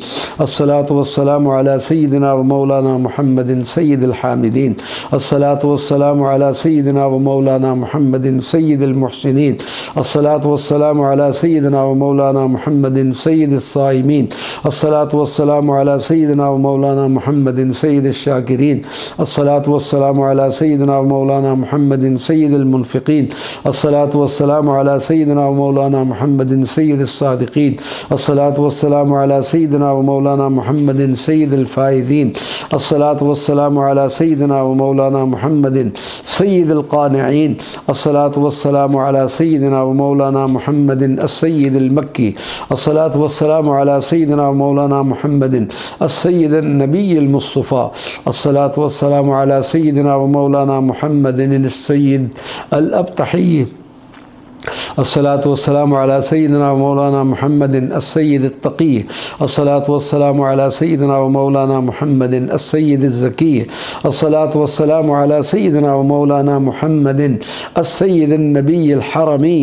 अस्सलातु वस्सलामु अला सय्यिदिना व मौलाना मुहम्मदिन सय्यिदिल हामिदीन। अस्सलातु वस्सलामु अला सय्यिदिना व मौलाना मुहम्मदिन सय्यिदिल मुहसिनीन। अस्सलातु वस्सलामु अला सय्यिदिना व मौलाना मुहम्मदिन सय्यिदिस साइमीन। अस्सलातु वस्सलामु अला सय्यिदिना व मौलाना मुहम्मदिन सय्यिदिश शाकिरीन। अस्सलातु वस्सलामु अला सय्यिदिना व मौलाना मुहम्मदिन सय्यिदिल मुनफिकीन। अस्सलातु वस्सलामु अला सय्यिदिना व मौलाना मुहम्मदिन सय्यिदिस सादिकीन। अस्सलातु वस्सलामु अला सय्यिदिना व मौलाना मुहम्मदिन सय्यिदिल फाइज़ीन। अस्सलातु वस्सलामु अला सय्यिदिना व मौलाना मुहम्मदिन सय्यिदिल क़ानिईन। अस्सलातु वस्सलामु अला सय्यिदिना व मौलाना मुहम्मदिन अस्सय्यिदिल मक्की। अस्सलातु वस्सलामु अला सय्यिदिना व मौलाना मुहम्मदिन अस्सय्यिदिन नबिय्यिल मुस्तफ़ा। अस्सलातु वस्सलामु अला सय्यिदिना व मौलाना मुहम्मदिन अस्सय्यिद अल अब्तही। अस्सलातु वस्सलामु अला सय्यिदिना व मौलाना मुहम्मदिन अस्सय्यिदित तक़ी। अस्सलातु वस्सलामु अला सय्यिदिना व मौलाना मुहम्मदिन अस्सय्यिदिज़ ज़की। अस्सलातु वस्सलामु अला सय्यिदिना व मौलाना मुहम्मदिन अस्सय्यिदिन नबिय्यिल हरमी।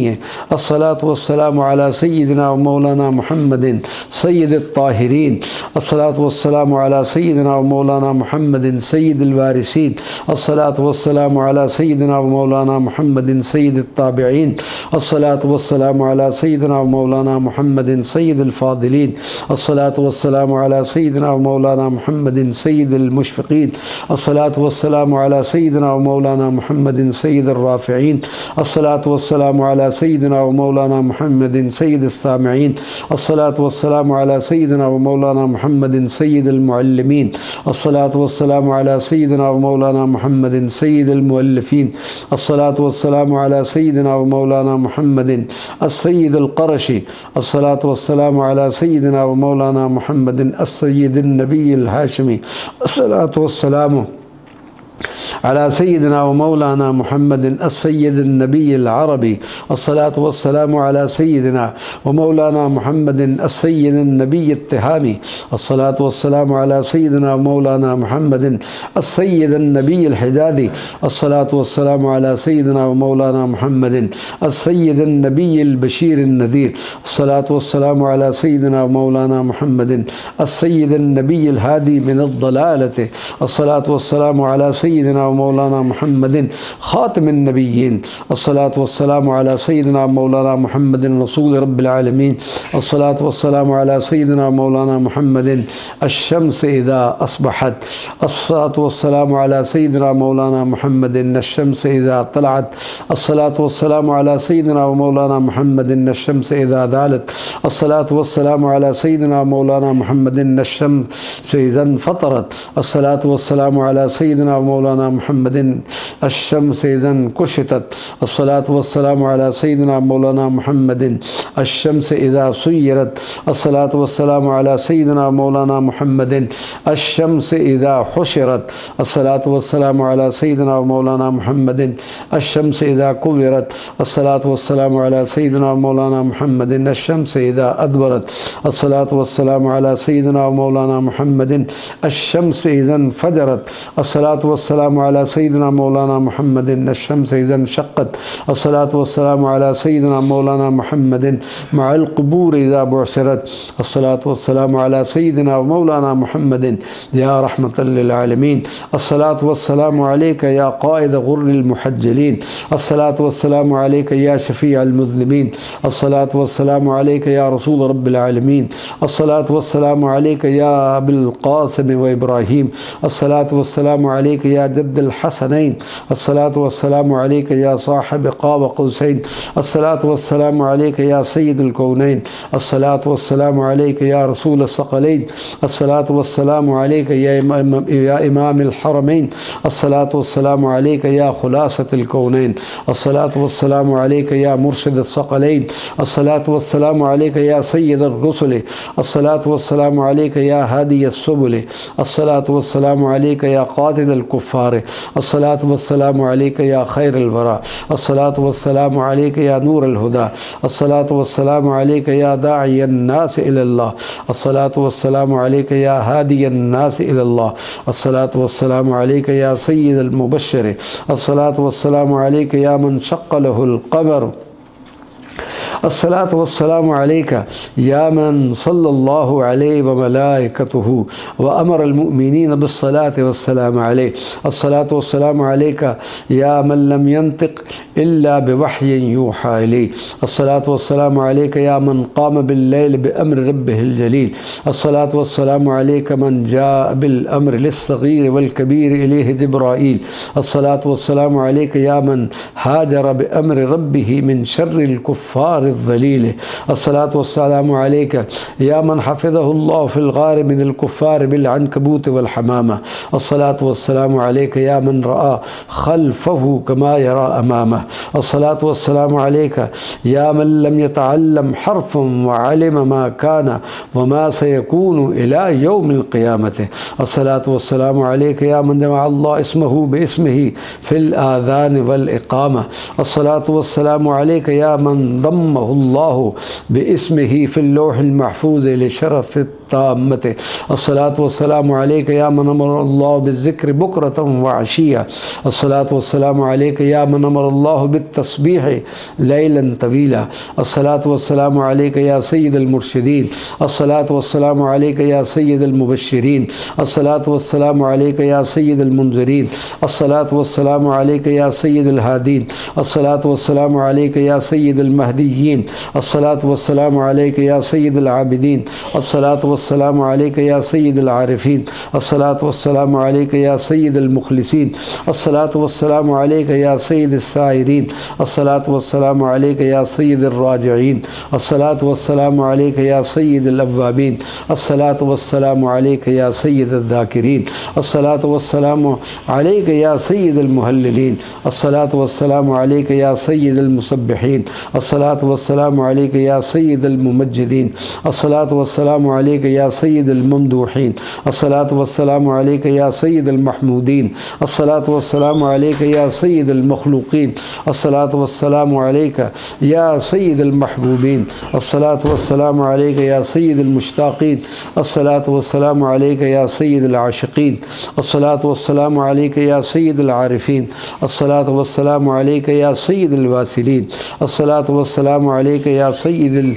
अस्सलातु वस्सलामु अला सय्यिदिना व मौलाना मुहम्मदिन सय्यिदित ताहिरीन। अस्सलातु वस्सलामु अला सय्यिदिना व मौलाना मुहम्मदिन सय्यिदिल वारिसीन। अस्सलातु वस्सलामु अला सय्यिदिना व मौलाना मुहम्मदिन सय्यिदित ताबिईन। अस्सलातु वस्सलामु अला सय्यिदिना व मौलाना मुहम्मदिन सय्यिदिल फ़ाज़िलीन। अस्सलातु वस्सलामु अला सय्यिदिना व मौलाना मुहम्मदिन सय्यिदिल मुशफ़िक़ीन। अस्सलातु वस्सलामु अला सय्यिदिना व मौलाना मुहम्मदिन सय्यिदिर राफ़िईन। अस्सलातु वस्सलामु अला सय्यिदिना व मौलाना मुहम्मदिन सय्यिदिस सामिईन। अस्सलातु वस्सलामु अला सय्यिदिना व मौलाना मुहम्मदिन सय्यिदिल मुअल्लिमीन। अस्सलातु वस्सलामु अला सय्यिदिना व मौलाना मुहम्मदिन सय्यिदिल मुअल्लिफ़ीन। अस्सलातु वस्सलामु अला सय्यिदिना व मौलाना मुहम्मदिन अस्सय्यिदिल क़रशी। अस्सलातु वस्सलामु अला सय्यिदिना व मौलाना मुहम्मदिन अस्सय्यिदिन नबिय्यिल हाशिमी। अस्सलातु वस्सलामु अला सय्यिदिना व मौलाना मुहम्मदिन अस्सय्यिदिन नबिय्यिल अरबी। अस्सलातु वस्सलामु अला सय्यिदिना व मौलाना मुहम्मदिन अस्सय्यिदिन नबिय्यित तिहामी। अस्सलातु वस्सलामु अला सय्यिदिना व मौलाना मुहम्मदिन अस्सय्यिदिन नबिय्यिल हिजाज़ी। अस्सलातु वस्सलामु अला सय्यिदिना व मौलाना मुहम्मदिन अस्सय्यिदिन नबिय्यिल बशीरिन नज़ीर। अस्सलातु वस्सलामु अला सय्यिदिना व मौलाना मुहम्मदिन अस्सय्यिदिन नबिय्यिल हादी मिनद्दलालति। अस्सलातु वस्सलामु अला सय्यिदिना व मौलाना मुहम्मदिन ख़ातिमिन नबिय्यीन। अस्सलातु वस्सलामु अला सय्यिदिना मौलाना मुहम्मदिन रसूल रब्बिल आलमीन। अस्सलातु वस्सलामु अला सय्यिदिना मौलाना मुहम्मदिन अश-शम्स इज़ा अस्बहत। अस्सलातु वस्सलामु अला सय्यिदिना मौलाना मुहम्मदिन अश-शम्स इज़ा तलअत। अस्सलातु वस्सलामु अला सय्यिदिना मौलाना मुहम्मदिन अश-शम्स इज़ा ज़ालत। अस्सलातु वस्सलामु अला सय्यिदिना मौलाना मुहम्मदिन अश-शम्स इज़ा इंफ़तरत। अस्सलातु वस्सलामु अला सय्यिदिना मौलाना मुहम्मदिन अश-शम्स इज़ा इंकुशितत। अस्सलातु वस्सलामु अला सय्यिदिना मौलाना मुहम्मदिन अश-शम्स इज़ा सुय्यरत। अस्सलातु वस्सलामु अला सय्यिदिना मौलाना मुहम्मदिन अश-शम्स इज़ा हुशिरत। अस्सलातु वस्सलामु अला सय्यिदिना मौलाना मुहम्मदिन अश-शम्स इज़ा कुव्विरत। अस्सलातु वस्सलामु अला सय्यिदिना मौलाना मुहम्मदिन अश-शम्स इज़ा अदबरत। अस्सलातु वस्सलामु अला सय्यिदिना मौलाना मुहम्मदिन अश-शम्स इज़ा इंफ़जरत। अस्सलातु वस्सलामु अला सय्यिदिना मौलाना मुहम्मदिन अश-शम्स इज़ा इंशक़्क़त अस्सलातु वस्सलामु अला सय्यिदिना मौलाना मुहम्मदिन मअल क़ुबूर इज़ा बु'सिरत अस्सलातु वस्सलामु अला सय्यिदिना मौलाना मुहम्मदिन या रहमतल लिल आलमीन अस्सलातु वस्सलामु अलैका या क़ाइद गुर्रिल मुहज्जलीन अस्सलातु वस्सलामु अलैका या शफ़ीअल मुज़निबीन अस्सलातु वस्सलामु अलैका या रसूल रब्बिल आलमीन अस्सलातु वस्सलामु अलैका या अबुल क़ासिम व इब्राहीम अस्सलातु वस्सलामु अलैका या जद्दल हसनैन अस्सलातु वस्सलामु अलैका या साहिब क़ाब क़ौसैन अस्सलातु वस्सलामु अलैका या सय्यिदुल कौनैन अस्सलातु वस्सलामु अलैका या रसूल अस्सक़लैन अस्सलातु वस्सलामु अलैका या इमामुल हरमैन अस्सलातु वस्सलामु अलैका या खुलासतुल कौनैन अस्सलातु वस्सलामु अलैका या मुर्शिद अस्सक़लैन अस्सलातु वस्सलामु अलैका या सय्यिदुर रुसुल अस्सलातु वस्सलामु अलैका या हादियस सुबुल अस्सलातु वस्सलामु अलैका या क़ातिलुल कुफ़्फ़ार अस्सलातु वस्सलामु अलैका या खैरुल वरा अस्सलातु वस्सलामु अलैका या नूरुल हुदा अस्सलातु वस्सलामु अलैका या दाइयन नास इलल्लाह अस्सलातु वस्सलामु अलैका या हादियन नास इलल्लाह अस्सलातु वस्सलामु अलैका या सय्यिदुल मुबश्शिर अस्सलातु वस्सलामु अलैका या मन शक़्क़ लहुल क़मर अस्सलातु वस्सलामु अलैका या मन सल्लल्लाहु अलैहि व मलाइकतुहु व अमरल मुअमिनीन बिस्सलाति वस्सलामु अलैहि अस्सलातु वस्सलामु अलैका या मन लम यंतिक़ इल्ला बिवहयिन यूहा इलैहि अस्सलातु वस्सलामु अलैका या मन क़ाम बिल्लैल बिअम्रि रब्बिहिल जलील अस्सलातु वस्सलामु अलैका मन जाअ बिल अम्रि लिस्सग़ीर वल कबीर इलैहि जिब्राईल अस्सलातु वस्सलामु अलैका या मन हाजर बिअम्रि रब्बिहि मिन शर्रिल कुफ़्फ़ार ज़लील अस्सलातु वस्सलामु अलैका या मन हफ़िज़हुल्लाहु फ़िल ग़ार मिनल कुफ़्फ़ार बिल अनकबूत वल हमामा अस्सलातु वस्सलामु अलैका या मन रआ ख़ल्फ़हु कमा यरा अमामह अस्सलातु वस्सलामु अलैका या मन लम यतअल्लम हर्फ़न व अलिम मा कान व मा सयकूनु इला यौमिल क़ियामत अस्सलातु वस्सलामु अलैका या मन जमअ अल्लाह इस्महु बिइस्मिही फ़िल आज़ान वल इक़ामा अस्सलातु वस्सलामु अलैका या मन दम्महुल्लाहु बिइस्मिही फ़िल लौहिल महफ़ूज़ लिशरफ़ि ताम्मत अस्सलातु वस्सलामु अलैका या मन अमरल्लाहु बिज़्ज़िक्रि बुक्रतन व अशिय्या अस्सलातु वस्सलामु अलैका या मन अमरल्लाहु बित्तस्बीह लैलन तवीला अस्सलातु वस्सलामु अलैका या सय्यिदुल मुर्शिदीन अस्सलातु वस्सलामु अलैका या सय्यिदुल मुबश्शिरीन अस्सलातु वस्सलामु अलैका या सय्यिदुल मुनज़िरीन अस्सलातु वस्सलामु अलैका या सय्यिदुल हादीन अस्सलातु वस्सलामु अलैका या सय्यिदुल महदीयीन अस्सलातु वस्सलामु अलैका या सय्यिदुल आबिदीन अस्सलातु वस्सलामु अलैका या सय्यिदुल आरिफीन अस्सलातु वस्सलामु अलैका या सय्यिदुल मुख़लिसीन अस्सलातु वस्सलामु अलैका या सय्यिदुस साइरीन अस्सलातु वस्सलामु अलैका या सय्यिदुर राजिईन अस्सलातु वस्सलामु अलैका या सय्यिदुल अव्वाबीन अस्सलातु वस्सलामु अलैका या सय्यिदुद ज़ाकिरीन अस्सलातु वस्सलामु अलैका या सय्यिदुल मुहल्लिलीन अस्सलातु वस्सलामु अलैका या सय्यिदुल मुसब्बिहीन अस्सलातु वस्सलामु अलैका या सय्यिदुल मुमज्जिदीन अस्सलातु वस्सलामु अलैका या सय्यिदुल ममदूहीन अस्सलातु वस्सलामु अलैका या सय्यिदुल महमूदीन अस्सलातु वस्सलामु अलैका या सय्यिदुल मख़लूक़ीन अस्सलातु वस्सलामु अलैका या सय्यिदुल महबूबीन अस्सलातु वस्सलामु अलैका या सय्यिदुल मुश्ताक़ीन अस्सलातु वस्सलामु अलैका या सय्यिदुल आशिक़ीन अस्सलातु वस्सलामु अलैका या सय्यिदुल आरिफ़ीन अस्सलातु वस्सलामु अलैका या सय्यिदुल वासिलीन अस्सलातु वस्सलामु अलैका या सय्यिदुल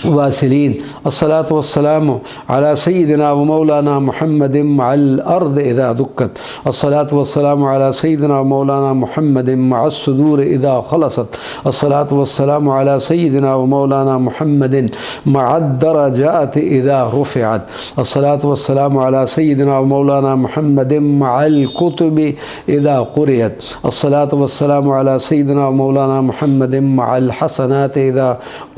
वासिलीन अस्सलातु वस्सलामु अला सय्यिदिना व मौलाना मुहम्मदिन मअल अर्द इज़ा दुक्कत अस्सलातु वस्सलामु अला सय्यिदिना व मौलाना मुहम्मदिन मअस सुदूर इज़ा खलसत अस्सलातु वस्सलामु अला सय्यिदिना व मौलाना मुहम्मदिन मअद दरजात इज़ा रुफ़िअत अस्सलातु वस्सलामु अला सय्यिदिना व मौलाना मुहम्मदिन मअल कुतुब इज़ा क़ुरिअत अस्सलातु वस्सलामु अला सय्यिदिना व मौलाना मुहम्मदिन मअल हसनात इज़ा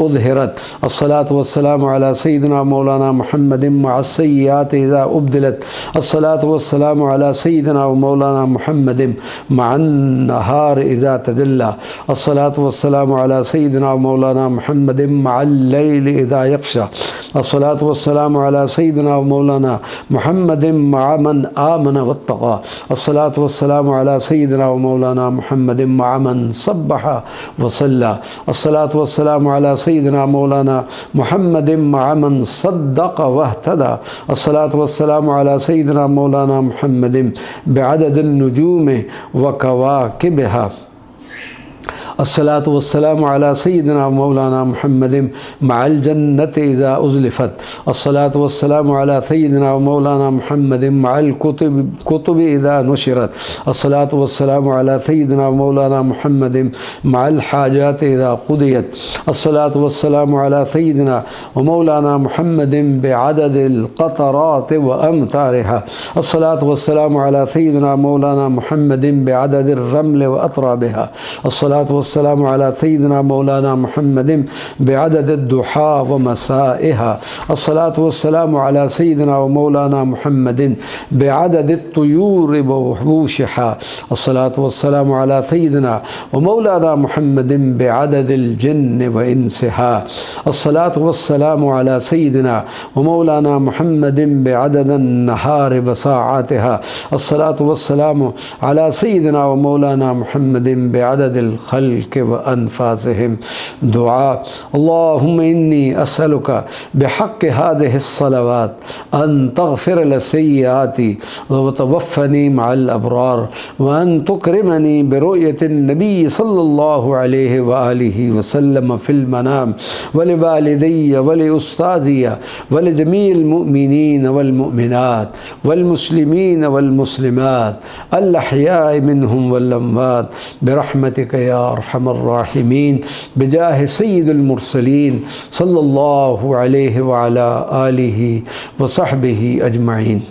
उज़हिरत अस्सलातु वस्सलामु अला सय्यिदिना मौलाना मुहम्मदिन मअस-सय्यिआति इज़ा उब्दिलत अस्सलातु वस्सलामु अला सय्यिदिना मौलाना मुहम्मदिन मअन-नहार इज़ा तजल्ला अस्सलातु वस्सलामु अला सय्यिदिना मौलाना मुहम्मदिन मअल-लैल इज़ा यग़शा अस्सलातु वस्सलामु अला सय्यिदिना मौलाना मुहम्मदिन मअ मन आमन वत्तक़ा अस्सलातु वस्सलामु अला सय्यिदिना मौलाना मुहम्मदिन मअ मन सब्बह व सल्ला अस्सलातु वस्सलामु अला सय्यिदिना मौलाना मुहम्मदिन मअ मन सद्दक़ वहतदा। अस्सलातु वस्सलामु अला सय्यिदिना मौलाना मुहम्मदिन बिअददिन नुजूम व कवाकिबिहा। अस्सलातु वस्सलामु अला सय्यिदिना मौलाना मुहम्मदिन मअल जन्नति इज़ा उज़लिफ़त। अस्सलातु वस्सलामु अला सय्यिदिना मौलाना मुहम्मदिन मअल कुतुबि इज़ा नुशिरत। अस्सलातु वस्सलामु अला सय्यिदिना मौलाना मुहम्मदिन मअल हाजाति इज़ा क़ुदियत। अस्सलातु वस्सलामु अला सय्यिदिना व मौलाना मुहम्मदिन बिअददिल क़तराति व अमतारिहा। अस्सलातु वस्सलामु अला सय्यिदिना मौलाना मुहम्मदिन बिअददिर रमल व अतराबिहा। अस्सलातु वस्सलामु अला सय्यिदिना मौलाना मुहम्मदिन बिअददिद दुहा व मसाइहा। अस्सलातु वस्सलामु अला सय्यिदिना व मौलाना मुहम्मदिन बिअददित तुयूर व वहूशिहा। अस्सलातु वस्सलामु अला सय्यिदिना व मौलाना मुहम्मदिन बिअददिल जिन्न व इंसिहा। अस्सलातु वस्सलामु अला सय्यिदिना व मौलाना मुहम्मदिन बिअददिन नहार व साआतिहा। अस्सलातु वस्सलामु अला सय्यिदिना व मौलाना मुहम्मदिन बिअददिल खल्क़ व अनफ़ासिहिम। दुआ। अल्लाहुम्मा इन्नी अस्अलुका बिहक़्क़ि हाज़िहिस सलवात अन तग़फ़िर लि सय्यिआती व तवफ़्फ़नी मअल अबरार व अन तुकरिमनी बिरुयतिन नबी सल्लल्लाहु अलैहि व आलिहि व सल्लम फ़िल मनाम व लिवालिदैया व लिउस्ताज़िया व लिजमीइल मुअमिनीन वल मुअमिनात वल मुस्लिमीन वल मुस्लिमात अल अहयाइ मिनहुम वल अमवात बिरहमतिका या अरहमर राहिमीन बिजाहि सय्यिदिल मुरसलीन सल्लल्लाहु अलैहि व अला आलिहि व सहबिहि अजमईन।